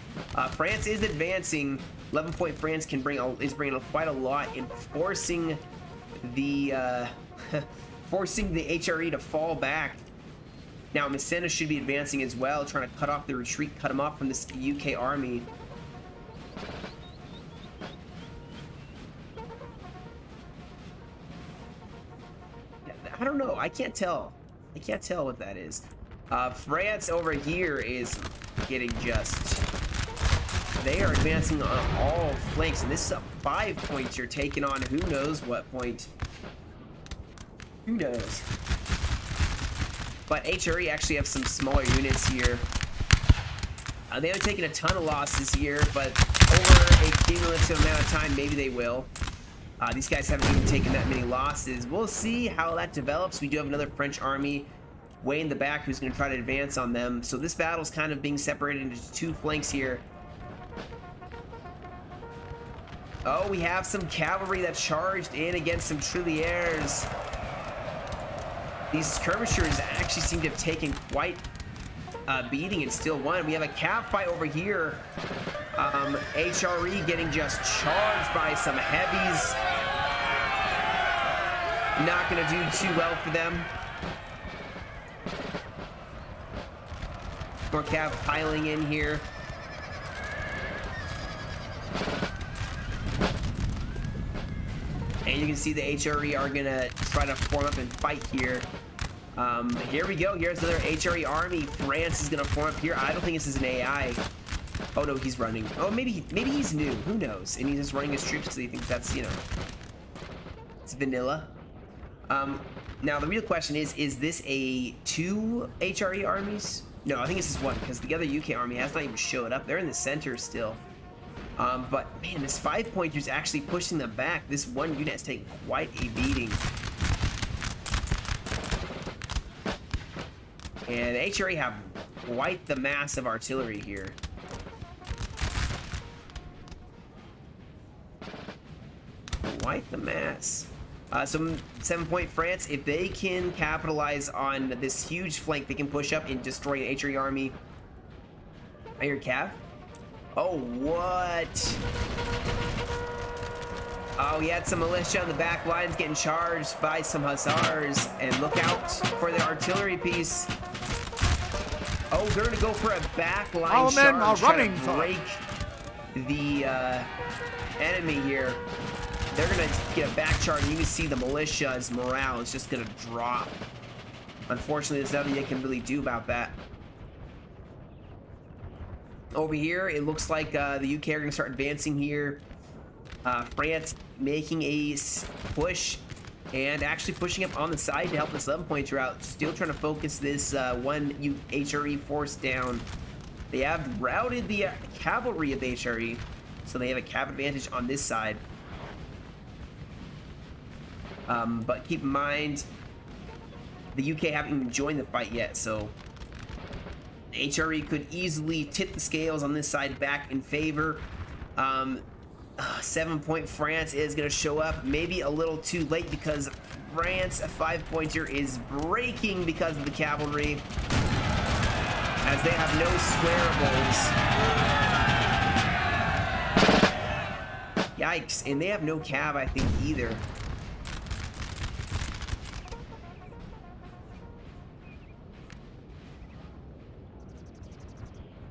France is advancing. 11-point France is bringing quite a lot in forcing the HRE to fall back. Now Massena should be advancing as well, trying to cut off the retreat, cut them off from this UK army. I don't know. I can't tell. I can't tell what that is. France over here is getting just they are advancing on all flanks, and this is a 5-pointer taking on who knows what point. Who knows? But HRE actually have some smaller units here. They haven't taken a ton of losses here, but over a cumulative amount of time, maybe they will. These guys haven't even taken that many losses. We'll see how that develops. We do have another French army way in the back who's going to try to advance on them. So this battle's kind of being separated into two flanks here. Oh, we have some cavalry that charged in against some Trilliers. These skirmishers actually seem to have taken quite a beating and still won. We have a cav fight over here. HRE getting just charged by some heavies. Not going to do too well for them. More cav piling in here. And you can see the HRE are going to try to form up and fight here. Here we go. Here's another HRE army. France is going to form up here. I don't think this is an AI. Oh, no, he's running. Oh, maybe he's new. Who knows? And he's just running his troops because he thinks that's, you know, it's vanilla. Now, the real question is this a 2 HRE armies? No, I think this is 1 because the other UK army has not even showed up. They're in the center still. But, man, this 5-pointer is actually pushing them back. This one unit has taken quite a beating. And HRE have quite the mass of artillery here. Quite the mass. Some 7-point France, if they can capitalize on this huge flank, they can push up and destroy an HRE army. I hear Cav. Oh, what? Oh, he had some militia on the back lines getting charged by some hussars. And look out for the artillery piece. Oh, they're going to go for a back line Our men are charge, running, to break the enemy here. They're going to get a back charge, and you can see the militia's morale is just going to drop. Unfortunately, there's nothing they can really do about that. Over here, it looks like the UK are going to start advancing here. France making a push and actually pushing up on the side to help the 7-pointer out. Still trying to focus this one HRE force down. They have routed the cavalry of the HRE, so they have a cav advantage on this side. But keep in mind, the UK haven't even joined the fight yet, so HRE could easily tip the scales on this side back in favor. 7-point France is going to show up maybe a little too late because France, a 5-pointer, is breaking because of the cavalry, as they have no squarables. Yikes, and they have no cav, I think, either.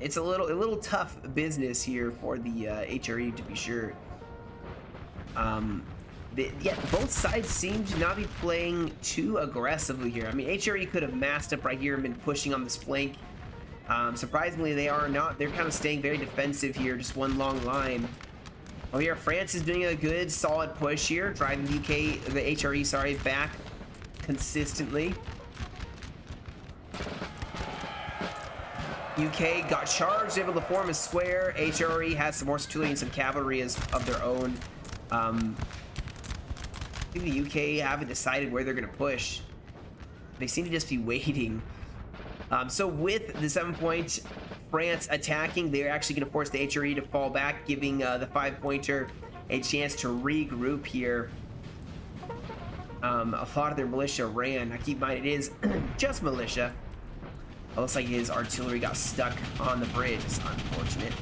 It's a little tough business here for the HRE, to be sure. Yeah, both sides seem to not be playing too aggressively here. I mean, HRE could have massed up right here and been pushing on this flank. Surprisingly, they are not. They're kind of staying very defensive here, just one long line. Oh, here, France is doing a good, solid push here, driving the HRE, sorry, back consistently. UK got charged, able to form a square. HRE has some more artillery and some cavalry of their own. I think the UK haven't decided where they're going to push. They seem to just be waiting. So with the 7-point France attacking, they're actually going to force the HRE to fall back, giving the 5-pointer a chance to regroup here. A lot of their militia ran. Now keep in mind, it is just militia. It looks like his artillery got stuck on the bridge. It's unfortunate.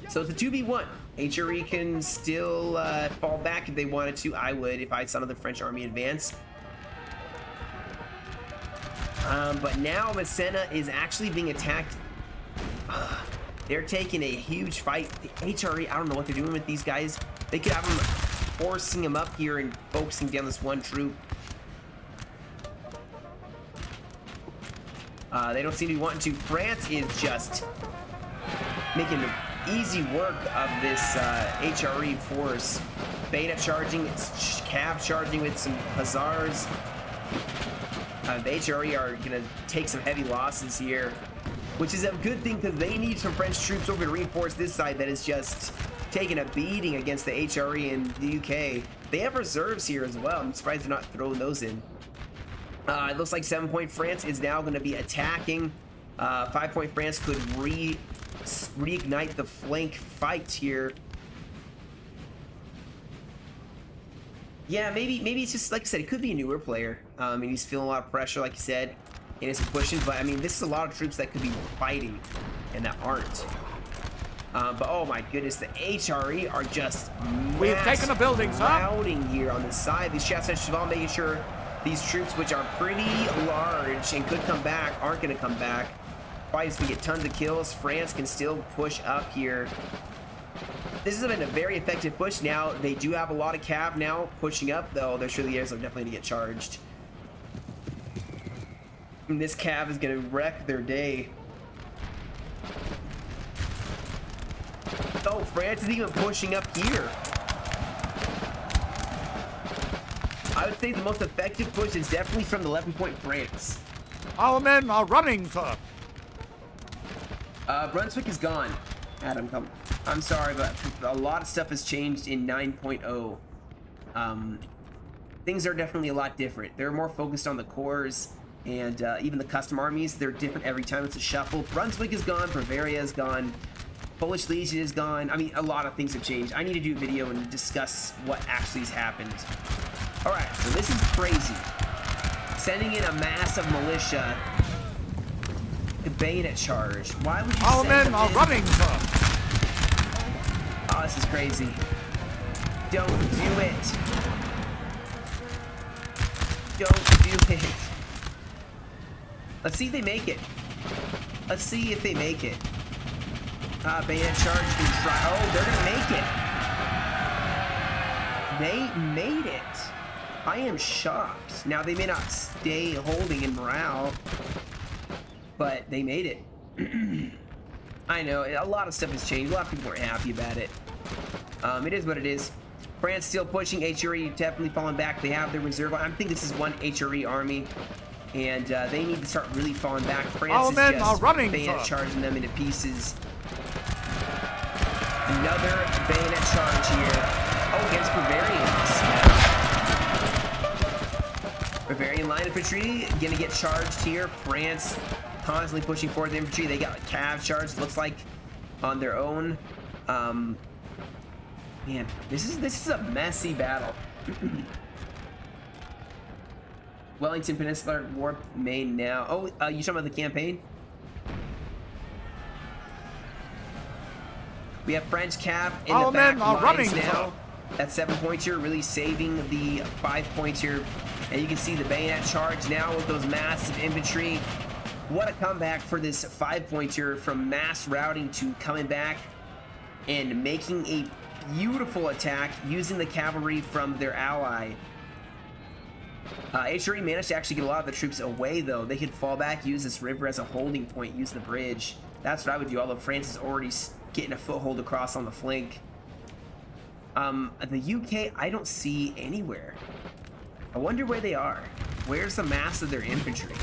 So it's a 2v1. HRE can still fall back if they wanted to. I would if I saw another French army advance. But now Massena is actually being attacked. They're taking a huge fight. The HRE, I don't know what they're doing with these guys. They could have them forcing him up here and focusing down this one troop. They don't seem to be wanting to. France is just making easy work of this HRE force. Beta charging, Cav charging with some Hussars. The HRE are going to take some heavy losses here, which is a good thing because they need some French troops over to reinforce this side that is just taking a beating against the HRE in the UK. They have reserves here as well. I'm surprised they're not throwing those in. It looks like 7-point France is now going to be attacking. 5-point France could reignite the flank fight here. Yeah, maybe it's just, like I said, it could be a newer player. And he's feeling a lot of pressure, like you said, and it's pushing. But, I mean, this is a lot of troops that could be fighting and that aren't. But, oh, my goodness, the HRE are just We've taken the buildings, routing here on the side. These shots at Cheval making sure these troops, which are pretty large and could come back, aren't going to come back. Fight's going to get tons of kills. France can still push up here. This has been a very effective push now. They do have a lot of cav now pushing up, though. Their Chevaliers are definitely going to get charged. And this cav is going to wreck their day. Oh, France is even pushing up here. I would say the most effective push is definitely from the 11-point France. Our men are running, sir. Brunswick is gone. Adam, come. I'm sorry, but a lot of stuff has changed in 9.0. Things are definitely a lot different. They're more focused on the cores and even the custom armies. They're different every time it's a shuffle. Brunswick is gone. Bavaria is gone. Polish Legion is gone. I mean, a lot of things have changed. I need to do a video and discuss what actually has happened. All right, so this is crazy. Sending in a massive militia bayonet charge. Why would you Our send men them are in? running, sir. Oh, this is crazy. Don't do it. Don't do it. Let's see if they make it. Let's see if they make it. Bayonet charge can try. Oh, they're gonna make it. They made it. I am shocked. Now, they may not stay holding in morale, but they made it. I know, a lot of stuff has changed. A lot of people aren't happy about it. It is what it is. France still pushing. HRE definitely falling back. They have their reserve. I think this is one HRE army, and they need to start really falling back. France is men just are running, bayonet charging them into pieces. Another bayonet charge here. Oh, against Bavarians. Bavarian line infantry gonna get charged here. France constantly pushing forward the infantry. They got cav charged, looks like, on their own. Man, this is a messy battle. Wellington Peninsular Warp main now. Oh, you talking about the campaign? We have French cav in the back lines now. That 7-pointer really saving the 5-pointer. And you can see the bayonet charge now with those massive infantry. What a comeback for this 5-pointer from mass routing to coming back and making a beautiful attack using the cavalry from their ally. HRE managed to actually get a lot of the troops away, though. They could fall back, use this river as a holding point, use the bridge. That's what I would do, although France is already getting a foothold across on the flank. The UK, I don't see anywhere. I wonder where they are. Where's the mass of their infantry?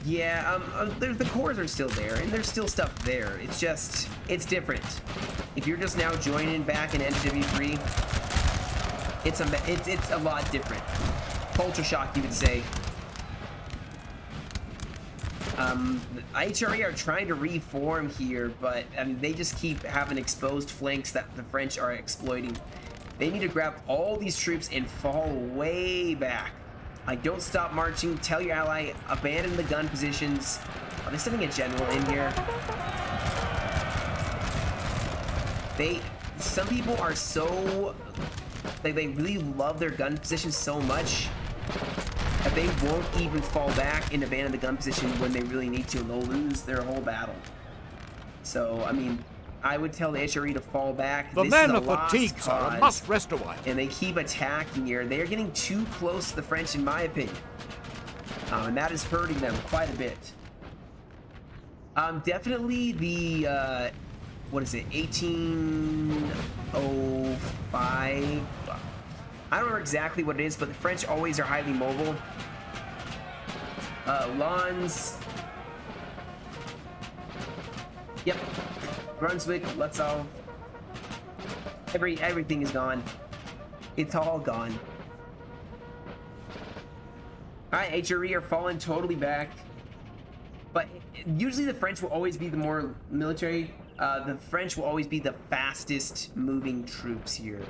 Yeah, the cores are still there, and there's still stuff there. It's just, it's different. If you're just now joining back in NTW3, it's a lot different. Culture shock, you could say. HRE are trying to reform here, but I mean, they just keep having exposed flanks that the French are exploiting. They need to grab all these troops and fall way back. Like, don't stop marching. Tell your ally, abandon the gun positions. Are they sending a general in here? Some people are so, they really love their gun positions so much that they won't even fall back and abandon the gun position when they really need to, and they'll lose their whole battle. So, I mean, I would tell the HRE to fall back. The This men is a are lost fatigued, sir, and cause, must rest a while. and they keep attacking here. They're getting too close to the French, in my opinion. And that is hurting them quite a bit. Definitely the, what is it, 1805? I don't remember exactly what it is, but the French always are highly mobile. Lons. Yep. Brunswick, let's all. Everything is gone. It's all gone. Alright, HRE are falling totally back. But usually the French will always be the more military. The French will always be the fastest moving troops here.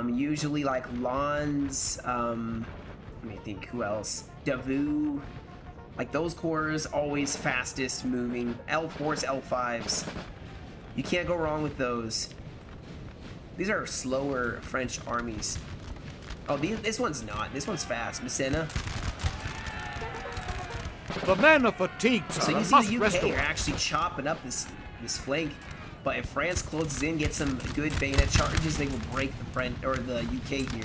Usually like Lons, let me think, who else? Davout. Like those corps always fastest moving. L4s, L5s. You can't go wrong with those. These are slower French armies. Oh, this one's not. This one's fast. Messina. The men are fatigued, sir, So you and see must the rest a UK are while. actually chopping up this flank, but if France closes in, gets some good bayonet charges, they will break the French or the UK here.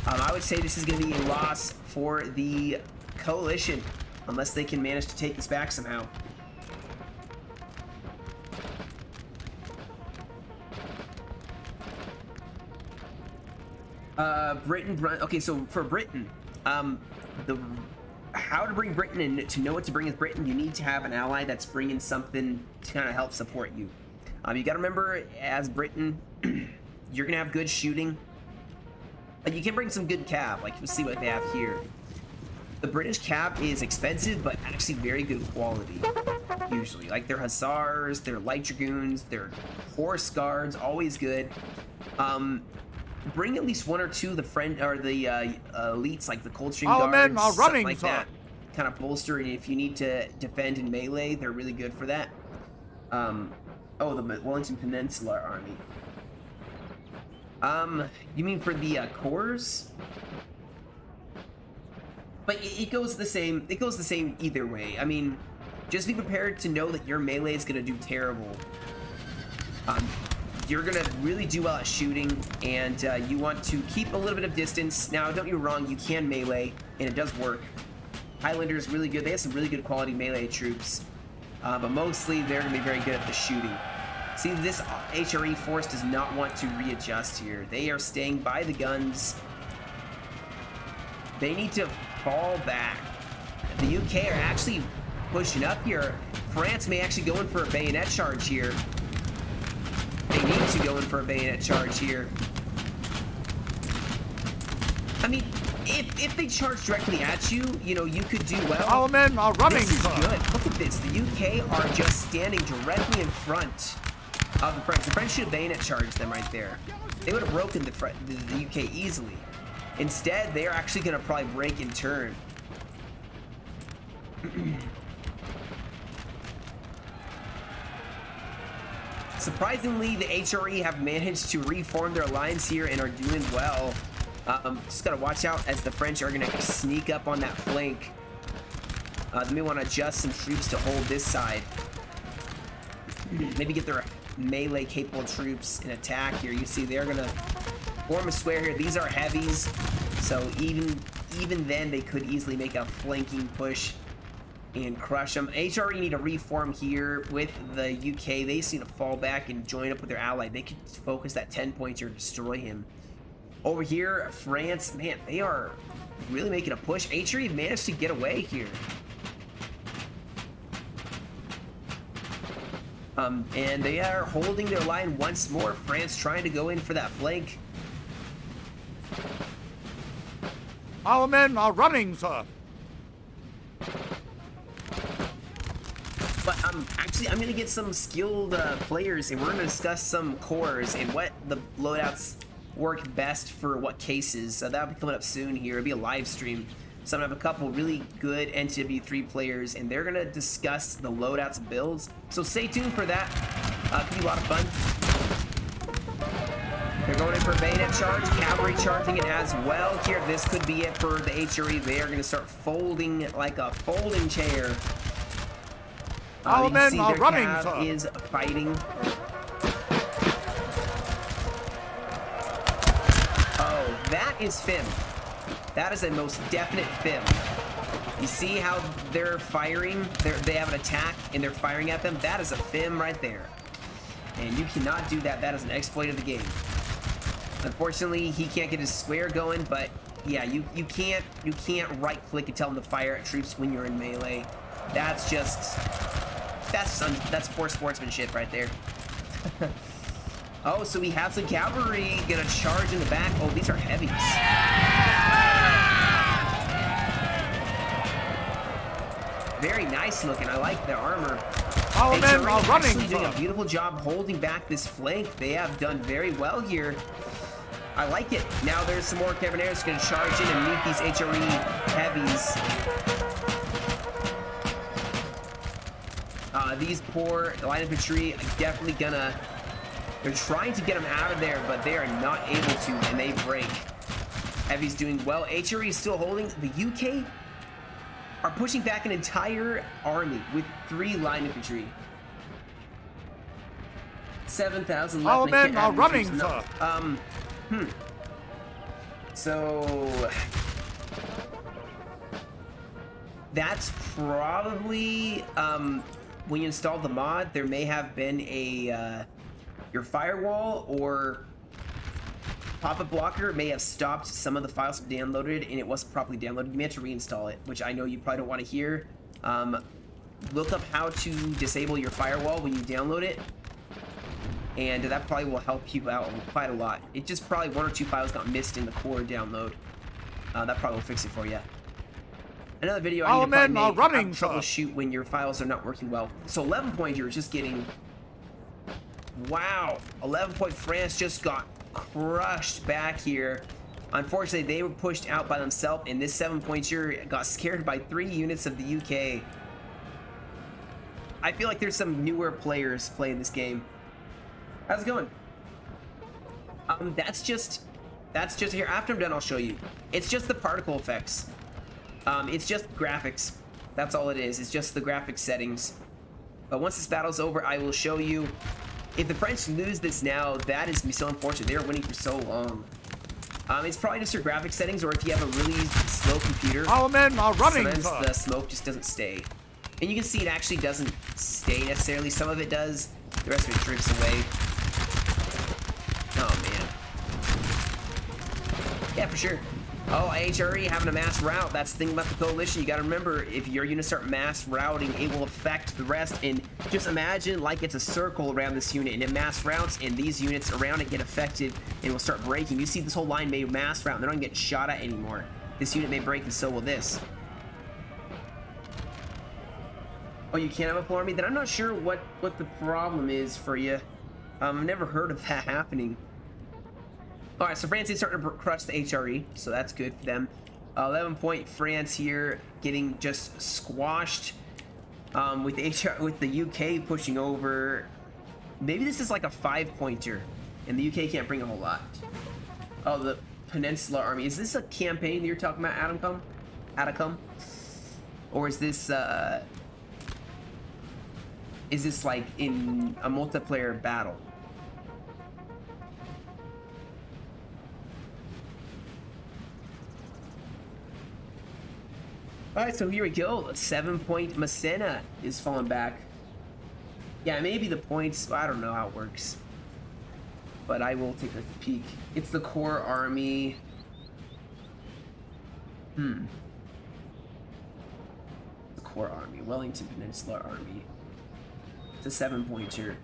I would say this is going to be a loss for the coalition, unless they can manage to take this back somehow. Britain. Okay, so for Britain, how to bring Britain in, to know what to bring with Britain, you need to have an ally that's bringing something to kind of help support you. You got to remember, as Britain, you're gonna have good shooting. You can bring some good cav, like you'll see what they have here. The British cav is expensive, but actually very good quality. Usually, like their hussars, their light dragoons, their horse guards, always good. Bring at least one or two of the elites, like the Coldstream Our Guards, men are running, something like sir. that. Kind of bolster, and if you need to defend in melee, they're really good for that. Oh, the Wellington Peninsula Army. You mean for the corps? But it goes the same. It goes the same either way. I mean, just be prepared to know that your melee is gonna do terrible. You're gonna really do well at shooting, and you want to keep a little bit of distance. Now, don't get me wrong, you can melee, and it does work. Highlanders really good. They have some really good quality melee troops, but mostly they're gonna be very good at the shooting. See, this HRE force does not want to readjust here. They are staying by the guns. They need to fall back. The UK are actually pushing up here. France may actually go in for a bayonet charge here. They need to go in for a bayonet charge here. I mean, if they charge directly at you, you know, you could do well. Our men are running, This is sir. good. Look at this. The UK are just standing directly in front of the French. The French should have bayonet charged them right there. They would have broken the UK easily. Instead, they are actually going to probably break in turn. Surprisingly, the HRE have managed to reform their lines here and are doing well. Just gotta watch out as the French are gonna sneak up on that flank. They may want to adjust some troops to hold this side. Maybe get their melee capable troops in attack here. You see they're gonna form a square here. These are heavies, so even then they could easily make a flanking push and crush them. HRE need to reform here with the UK. They just need to fall back and join up with their ally. They could focus that 10 points or destroy him. Over here, France, man, they are really making a push. HRE managed to get away here. And they are holding their line once more. France trying to go in for that flank. Our men are running, sir. But I'm gonna get some skilled players, and we're gonna discuss some cores and what the loadouts work best for what cases. So that'll be coming up soon here. It'll be a live stream. So I'm gonna have a couple really good NTW3 players, and they're gonna discuss the loadouts and builds. So stay tuned for that. Could be a lot of fun. They're going in for a bayonet charge, cavalry charging it as well here. This could be it for the HRE. They are gonna start folding like a folding chair. Our You men see are their running, cav sir. is fighting. Oh, that is Fim. That is a most definite Fim. You see how they're firing? They have an attack and they're firing at them? That is a Fim right there. And you cannot do that. That is an exploit of the game. Unfortunately, he can't get his square going, but yeah, you can't right click and tell him to fire at troops when you're in melee. That's poor sportsmanship right there. Oh, so we have some cavalry gonna charge in the back. Oh, these are heavies. Very nice looking. I like the armor. Our men are running, actually doing sir. a beautiful job holding back this flank. They have done very well here. I like it. Now there's some more Cavalieros going to charge in and meet these HRE heavies. These poor line infantry definitely gonna... They're trying to get them out of there, but they are not able to, and they break. Heavy's doing well. HRE is still holding. The UK are pushing back an entire army with 3 line infantry. 7,000 left. Our men are running, sir. So that's probably when you install the mod, there may have been a your firewall or pop-up blocker may have stopped some of the files downloaded and it wasn't properly downloaded. You may have to reinstall it, which I know you probably don't want to hear. Look up how to disable your firewall when you download it, and that probably will help you out quite a lot. It just probably 1 or 2 files got missed in the core download. That probably will fix it for you. Another video I need to probably make, running, troubleshoot when your files are not working well. So 11 point here is just getting... Wow, 11 point France just got crushed back here. Unfortunately, they were pushed out by themselves, and this 7 point here got scared by 3 units of the UK. I feel like there's some newer players playing this game. How's it going? That's just here. After I'm done, I'll show you. It's just the particle effects. It's just graphics. That's all it is. It's just the graphics settings. But once this battle's over, I will show you. If the French lose this now, that is so unfortunate. They are winning for so long. It's probably just your graphics settings, or if you have a really slow computer. Our men are running, sometimes sir. the smoke just doesn't stay. And you can see it actually doesn't stay necessarily. Some of it does. The rest of it drifts away. Oh, man. Yeah, for sure. Oh, HRE having a mass route. That's the thing about the coalition. You got to remember, if your units start mass routing, it will affect the rest. And just imagine like it's a circle around this unit, and it mass routes, and these units around it get affected and will start breaking. You see this whole line may mass route, and they're not getting shot at anymore. This unit may break, and so will this. Oh, you can't have a full army? Then I'm not sure what the problem is for you. I've never heard of that happening. All right, so France is starting to crush the HRE, so that's good for them. 11 point France here getting just squashed with the UK pushing over. Maybe this is like a 5-pointer, and the UK can't bring a whole lot. Oh, the Peninsula Army. Is this a campaign that you're talking about, Atacum? Or is this like in a multiplayer battle? Alright, so here we go. 7-point Massena is falling back. Yeah, maybe the points, I don't know how it works. But I will take a peek. It's the core army. The core army. Wellington Peninsula Army. It's a 7-pointer.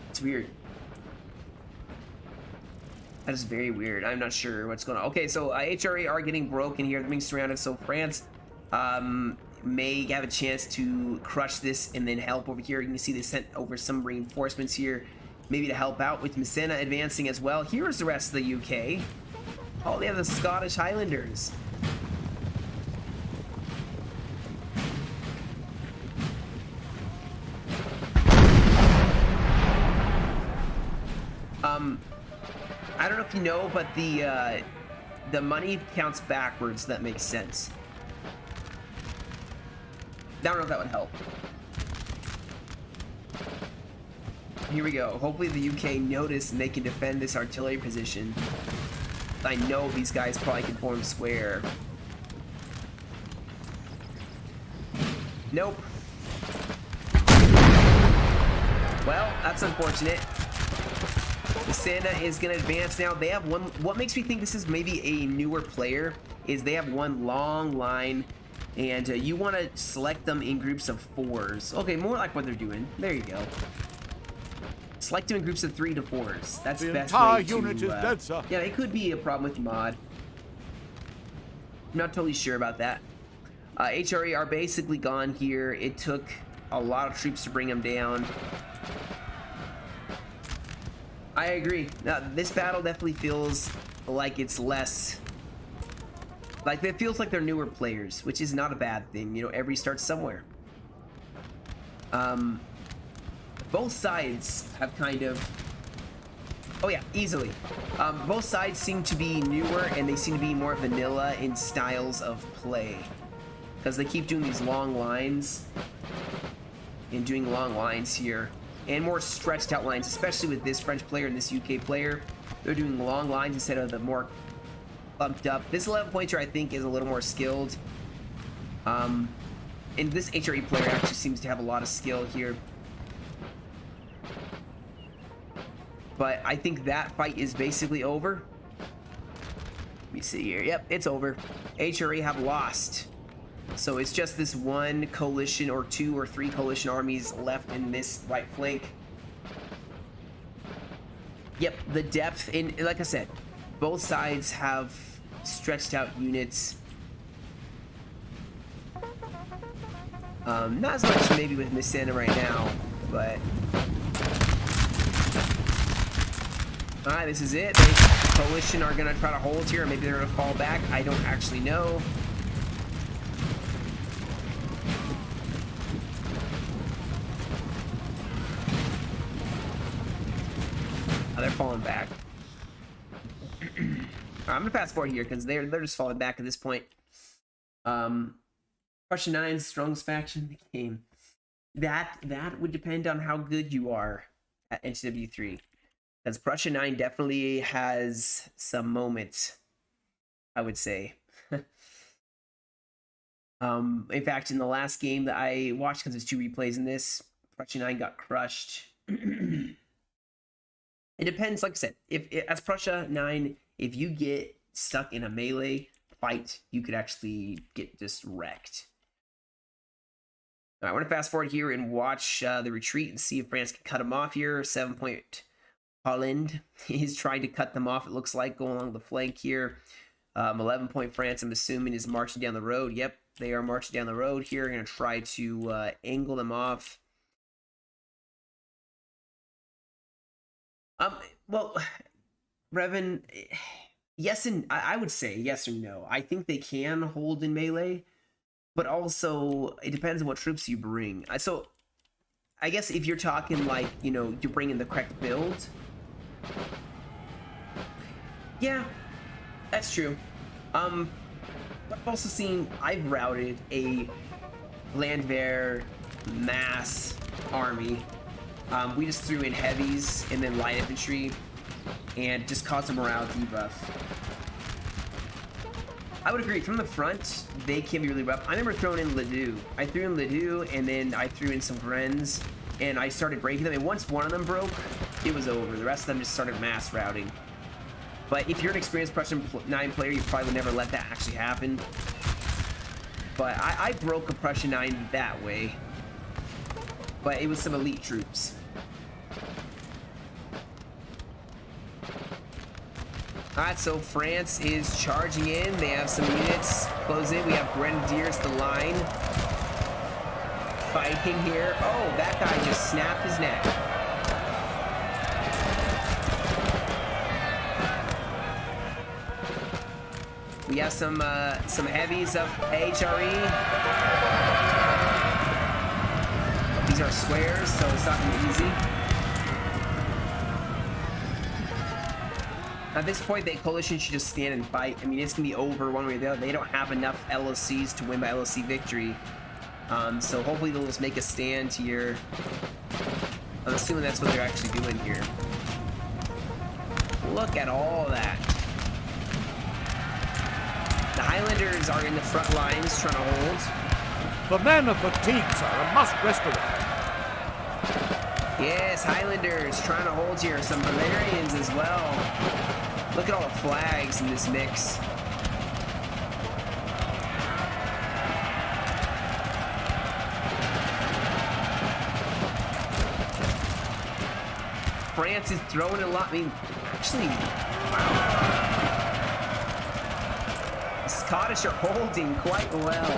It's weird. That is very weird. I'm not sure what's going on. Okay, so HRA are getting broken here. They're being surrounded. So France may have a chance to crush this and then help over here. You can see they sent over some reinforcements here, maybe to help out with Massena advancing as well. Here's the rest of the UK. Oh, they have the Scottish Highlanders. I don't know if you know, but the money counts backwards. That makes sense. I don't know if that would help. Here we go. Hopefully the UK notice and they can defend this artillery position. I know these guys probably can form square. Nope. Well, that's unfortunate. The Santa is going to advance now. They have one. What makes me think this is maybe a newer player is they have one long line, and you want to select them in groups of 4s. Okay, more like what they're doing. There you go. Select them in groups of 3 to 4s. That's the best entire way to, unit is dead, sir. Yeah, it could be a problem with mod. I'm not totally sure about that. HRE are basically gone here. It took a lot of troops to bring them down. I agree. Now, this battle definitely feels like it's less... Like, it feels like they're newer players, which is not a bad thing. You know, everybody starts somewhere. Both sides have kind of... Oh yeah, easily. Both sides seem to be newer, and they seem to be more vanilla in styles of play. Because they keep doing these long lines. And doing long lines here. And more stretched out lines, especially with this French player and this UK player. They're doing long lines instead of the more bumped up. This 11-pointer, I think, is a little more skilled. And this HRE player actually seems to have a lot of skill here. But I think that fight is basically over. Let me see here. Yep, it's over. HRE have lost. So it's just this one coalition or 2 or 3 coalition armies left in this right flank. Yep, the depth in, like I said, both sides have stretched out units. Not as much maybe with Miss Santa right now, but... Alright, this is it. The coalition are going to try to hold here, or maybe they're going to fall back. I don't actually know. They're falling back. I'm gonna fast forward here because they're just falling back at this point. Prussia 9's strongest faction in the game. That would depend on how good you are at NTW3. Because Prussia 9 definitely has some moments, I would say. In fact, in the last game that I watched, because there's 2 replays in this, Prussia 9 got crushed. It depends, like I said, as Prussia 9, if you get stuck in a melee fight, you could actually get just wrecked. All right, I want to fast forward here and watch the retreat and see if France can cut them off here. 7-point Holland is trying to cut them off, it looks like, going along the flank here. 11-point France, I'm assuming, is marching down the road. Yep, they are marching down the road here. Going to try to angle them off. Well, Revan, yes, and I would say yes or no. I think they can hold in melee, but also it depends on what troops you bring. So, I guess if you're talking like, you know, you bring in the correct build, yeah, that's true. But I've also seen, I've routed a Landwehr mass army. We just threw in heavies and then light infantry and just caused a morale debuff. I would agree, from the front, they can be really rough. I remember throwing in Ledoux. I threw in Ledoux and then I threw in some Grenz and I started breaking them. And once one of them broke, it was over. The rest of them just started mass routing. But if you're an experienced Prussian 9 player, you probably would never let that actually happen. But I broke a Prussian 9 that way. But it was some elite troops. Alright, so France is charging in. They have some units close in. We have Grenadiers, the line. Fighting here. Oh, that guy just snapped his neck. We have some heavies of HRE. These are squares, so it's not gonna be easy. At this point, the coalition should just stand and fight. I mean, it's gonna be over one way or the other. They don't have enough LOCs to win by LOC victory. So hopefully they'll just make a stand here. I'm assuming that's what they're actually doing here. Look at all that. The Highlanders are in the front lines trying to hold. The men are fatigued, sir, and must rest awhile. Yes, Highlanders trying to hold here. Some Valerians as well. Look at all the flags in this mix. France is throwing a lot. I mean, actually, wow. The Scottish are holding quite well.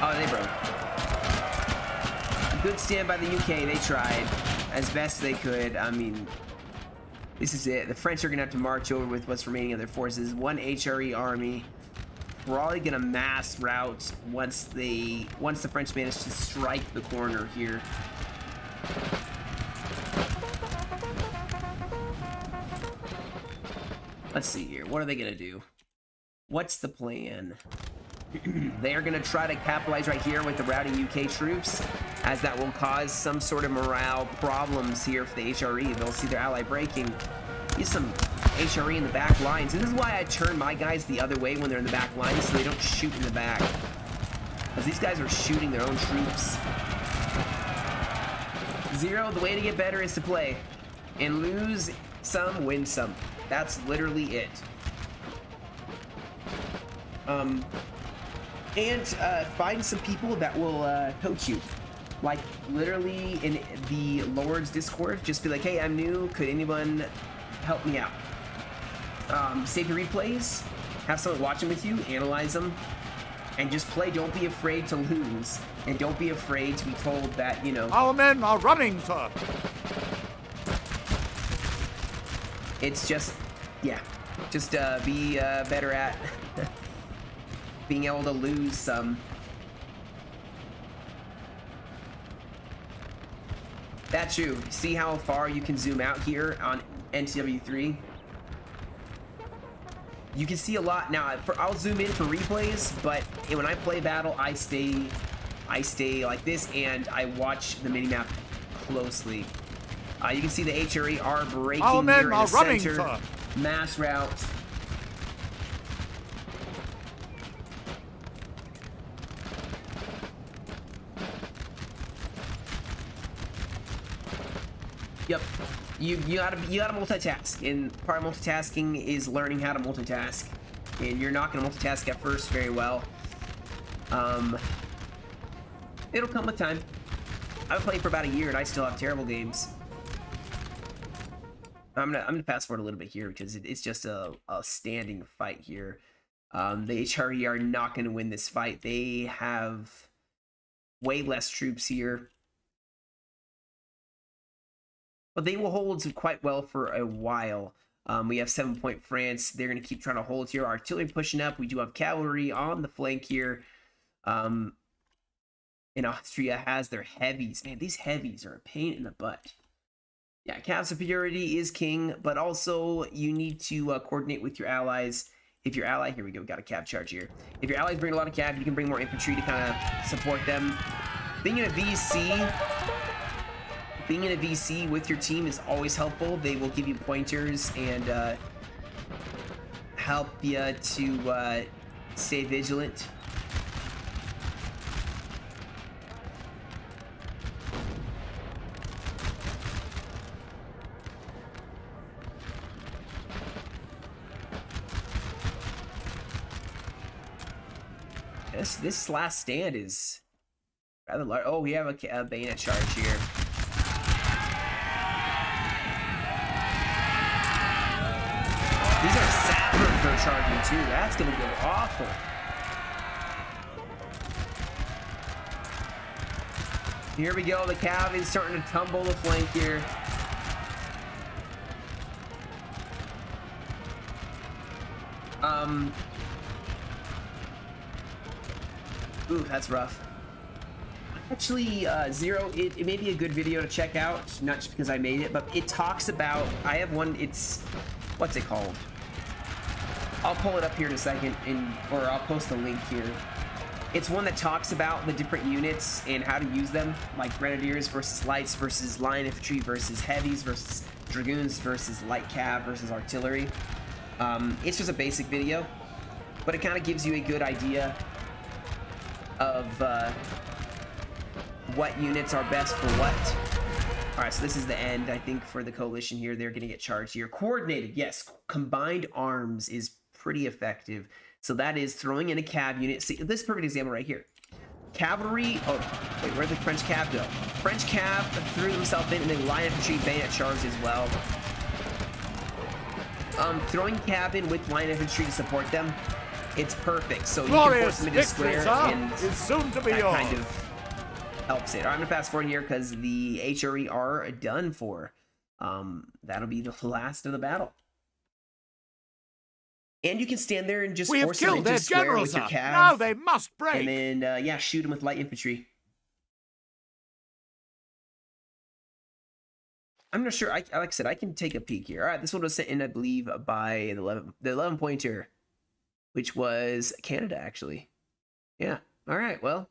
Oh, they broke. A good stand by the UK. They tried as best they could. I mean, this is it. The French are going to have to march over with what's remaining of their forces. One HRE army. Probably gonna mass route once the French manage to strike the corner here. Let's see here. What are they gonna do? What's the plan? They are gonna try to capitalize right here with the routing UK troops, as that will cause some sort of morale problems here for the HRE. They'll see their ally breaking. Use some HRE in the back lines. This is why I turn my guys the other way when they're in the back lines, so they don't shoot in the back. Because these guys are shooting their own troops. Zero, the way to get better is to play. And lose some, win some. That's literally it. Find some people that will coach you. Like, literally in the Lord's Discord, just be like, hey, I'm new, could anyone help me out? Save your replays, have someone watching with you, analyze them, and just play. Don't be afraid to lose, and don't be afraid to be told that, you know, Our men are running, sir. it's just, yeah, just be better at being able to lose some. That's true. See how far you can zoom out here on NTW3? You can see a lot. Now, I'll zoom in for replays, but when I play battle, I stay like this, and I watch the minimap closely. You can see the HRE are breaking Our men here in are the running, center. sir. Mass route. Yep, you gotta multitask, and part of multitasking is learning how to multitask, and you're not gonna multitask at first very well. It'll come with time. I've been playing for about a year and I still have terrible games. I'm gonna fast forward a little bit here because it's just a standing fight here. The HRE are not gonna win this fight. They have way less troops here. But they will hold quite well for a while. We have 7-point France. They're going to keep trying to hold here. Artillery pushing up. We do have cavalry on the flank here. And Austria has their heavies. Man, these heavies are a pain in the butt. Yeah, cav superiority is king, but also you need to coordinate with your allies. If your ally, here we go, we got a cav charge here. If your allies bring a lot of cav, you can bring more infantry to kind of support them. Being in a VC with your team is always helpful. They will give you pointers and help you to stay vigilant. This last stand is rather large. Oh, we have a bayonet charge here. These are sappers they're charging too. That's gonna go awful. Here we go. The cav is starting to tumble the flank here. Ooh, that's rough. Actually, Zero, it may be a good video to check out, not just because I made it, but it talks about, I have one, it's, what's it called? I'll pull it up here in a second, or I'll post a link here. It's one that talks about the different units and how to use them, like grenadiers versus lights versus line infantry versus heavies versus dragoons versus light cav versus artillery. It's just a basic video, but it kind of gives you a good idea of what units are best for what. All right, so this is the end, I think, for the coalition here. They're going to get charged here. Coordinated, yes. Combined arms is pretty effective. So that is throwing in a cav unit. See, this is a perfect example right here. Cavalry. Oh, wait, where'd the French cav go? French cav threw themselves in, and then line infantry bayonet charged as well. Throwing cav in with line infantry to support them, it's perfect. So you can force them into square, and is soon to be that yours. kind of helps it. All right, I'm gonna fast forward here because the HRE are done for. That'll be the last of the battle. And you can stand there and just We have force them killed into their square general, with your sir. cav. Now they must break. And then, yeah, shoot them with light infantry. I'm not sure. Like I said, I can take a peek here. All right, this one was sent in, I believe, by the 11 pointer, which was Canada, actually. Yeah. All right. Well,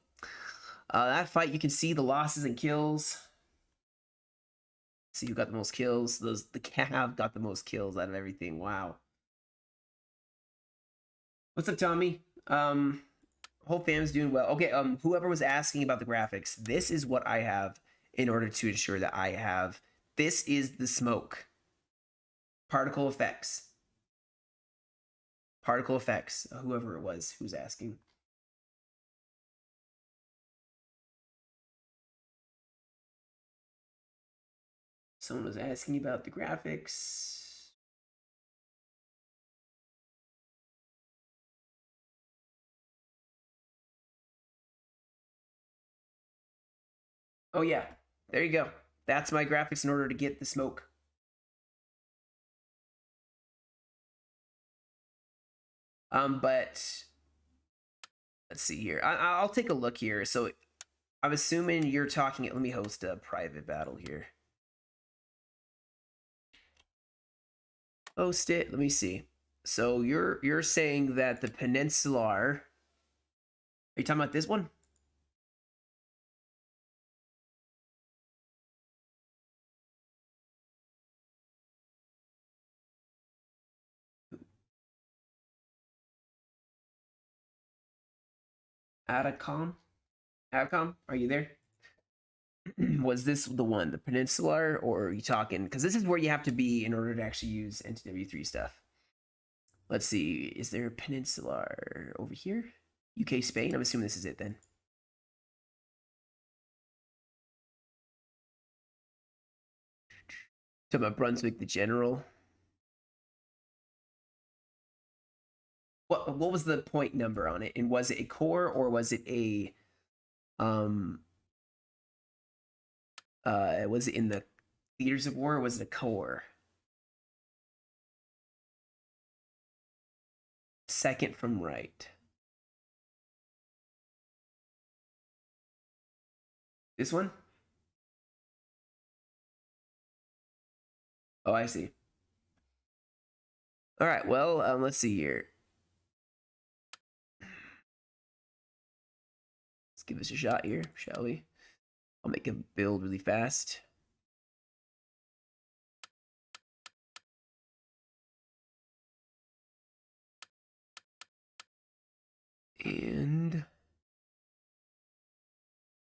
that fight, you can see the losses and kills. See who got the most kills. The Cav got the most kills out of everything. Wow. What's up, Tommy? Whole fam's doing well. Okay, whoever was asking about the graphics, this is what I have in order to ensure that I have. This is the smoke. Particle effects. Particle effects. Whoever it was who's asking. Someone was asking about the graphics. Oh yeah, there you go. That's my graphics in order to get the smoke. But let's see here. I'll take a look here. So I'm assuming you're talking. Let me host a private battle here. Host it. Let me see. So you're saying that the Peninsular. Are you talking about this one? Atacom? Atacom? Are you there? Was this the one, the Peninsular, or are you talking? Because this is where you have to be in order to actually use NTW3 stuff. Let's see. Is there a Peninsular over here? UK, Spain? I'm assuming this is it then. Talking about Brunswick, the general. What was the point number on it? And was it a core or was it a was it in the theaters of war or was it a core? Second from right. This one? Oh, I see. All right, well, let's see here. Let's give this a shot here, shall we? I'll make a build really fast. And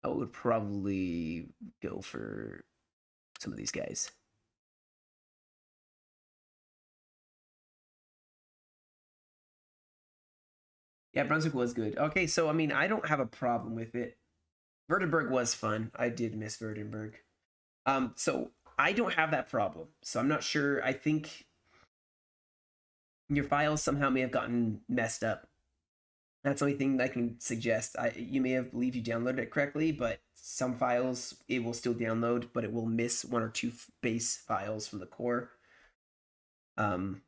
I would probably go for some of these guys. Yeah, Brunswick was good. Okay, so I mean, I don't have a problem with it. Württemberg was fun. I did miss Württemberg. So I don't have that problem. So I'm not sure. I think your files somehow may have gotten messed up. That's the only thing I can suggest. You may have believed you downloaded it correctly, but some files it will still download, but it will miss one or two base files from the core. You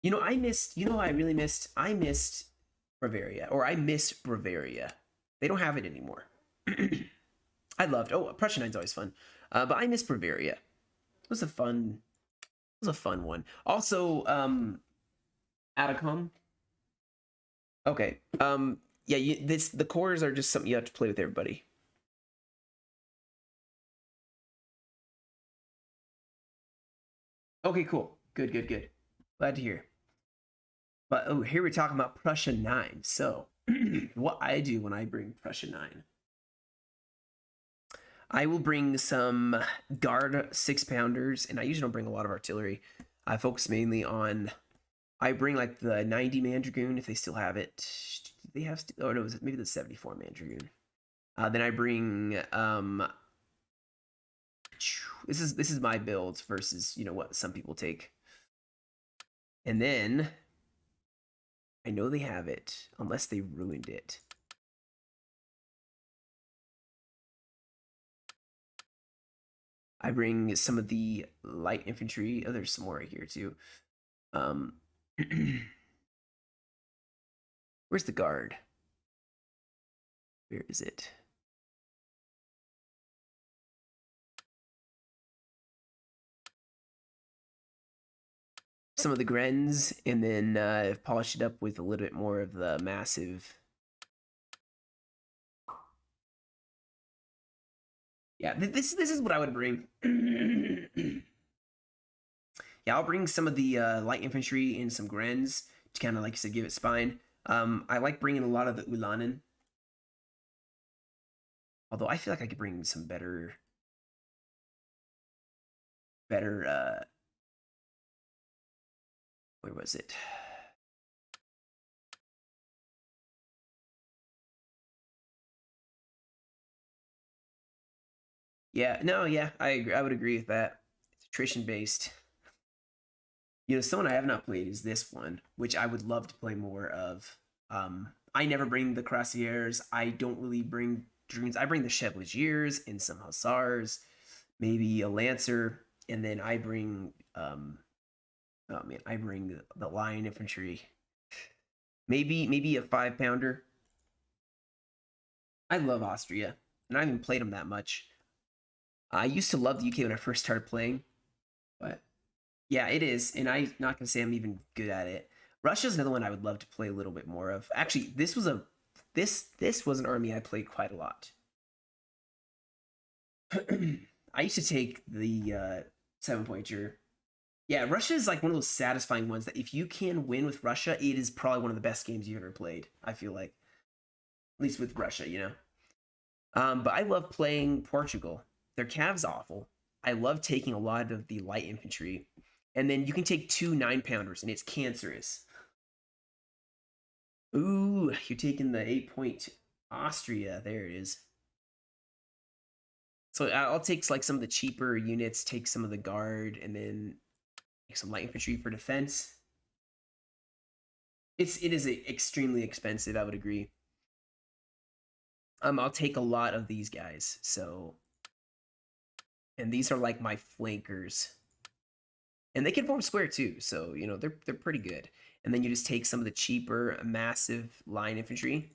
know, I missed. You know, what I really missed. I missed Bavaria, or I miss Bavaria. They don't have it anymore. I loved. Oh, Prussian 9's always fun, but I miss Bavaria. It was a fun one. Also, Atacom. Okay. Yeah, the cores are just something you have to play with everybody. Okay, cool. Good, good, good. Glad to hear. But oh, here we're talking about Prussia 9. So, what I do when I bring Prussia 9, I will bring some guard 6-pounders, and I usually don't bring a lot of artillery. I focus mainly on. I bring like the 90-man dragoon if they still have it. They have. Oh no, maybe the 74-man dragoon. Then I bring. This is my build versus what some people take. And then I know they have it unless they ruined it. I bring some of the light infantry. Oh, there's some more right here too. Where's the guard? Where is it? Some of the Grens, and then polish it up with a little bit more of the massive. Yeah, this is what I would bring. Yeah, I'll bring some of the light infantry and some Grens to kind of, like I said, give it spine. I like bringing a lot of the Ulanen. Although I feel like I could bring some better, where was it? Yeah, no, yeah, I agree. I would agree with that. It's attrition based. Someone I have not played is this one, which I would love to play more of. I never bring the Cuirassiers. I don't really bring Dragoons. I bring the Chevaliers and some Hussars, maybe a Lancer, and then I bring I bring the Lion Infantry. Maybe a 5-pounder. I love Austria, and I haven't played them that much. I used to love the UK when I first started playing, but yeah, it is, and I'm not gonna say I'm even good at it. Russia's another one I would love to play a little bit more of. Actually, this was an army I played quite a lot. I used to take the 7-pointer. Yeah, Russia is like one of those satisfying ones that if you can win with Russia, it is probably one of the best games you've ever played. I feel like, at least with Russia, But I love playing Portugal. Their cav's awful. I love taking a lot of the light infantry, and then you can take 2 9-pounders, and it's cancerous. Ooh, you're taking the 8-point Austria. There it is. So I'll take like some of the cheaper units, take some of the guard, and then take some light infantry for defense. It is extremely expensive, I would agree. I'll take a lot of these guys. So, and these are like my flankers, and they can form square too. So they're pretty good. And then you just take some of the cheaper, massive line infantry.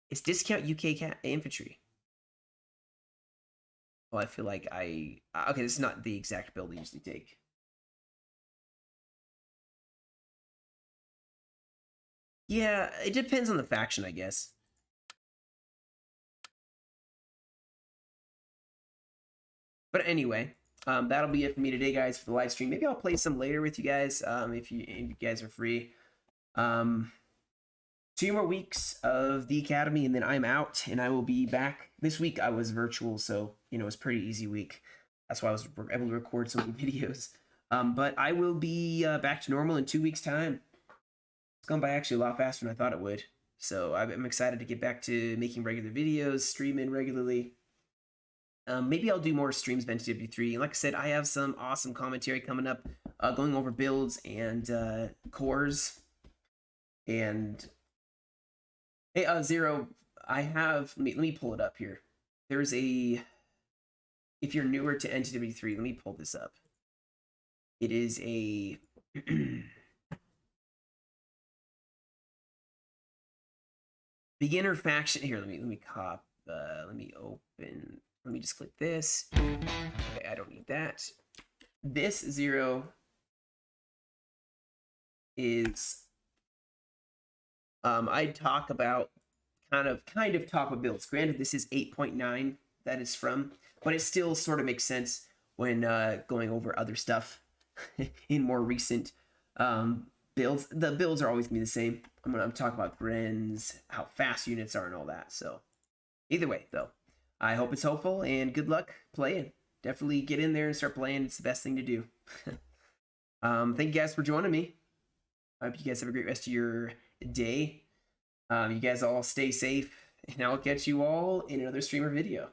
It's discount UK infantry. Well, I feel like okay, this is not the exact build I usually take. Yeah, it depends on the faction, I guess. But anyway, that'll be it for me today, guys, for the live stream. Maybe I'll play some later with you guys if you guys are free. 2 more weeks of the Academy, and then I'm out, and I will be back. This week I was virtual, so it was a pretty easy week. That's why I was able to record so many videos. But I will be back to normal in 2 weeks' time. It's gone by actually a lot faster than I thought it would. So I'm excited to get back to making regular videos, streaming regularly. Maybe I'll do more streams of NTW3. And like I said, I have some awesome commentary coming up, going over builds and cores. And hey, Zero, I have. Let me pull it up here. There's a. If you're newer to NTW3, let me pull this up. It is a. Beginner faction. Here, let me cop. Let me open. Let me just click this. Okay, I don't need that. This Zero. is I'd talk about kind of top of builds. Granted, this is 8.9 that is from, but it still sort of makes sense when going over other stuff in more recent builds. The builds are always gonna be the same. I'm talking about Grens, how fast units are, and all that. So either way, though, I hope it's helpful and good luck playing. Definitely get in there and start playing. It's the best thing to do. Thank you guys for joining me. I hope you guys have a great rest of your day. You guys all stay safe, and I'll catch you all in another streamer video.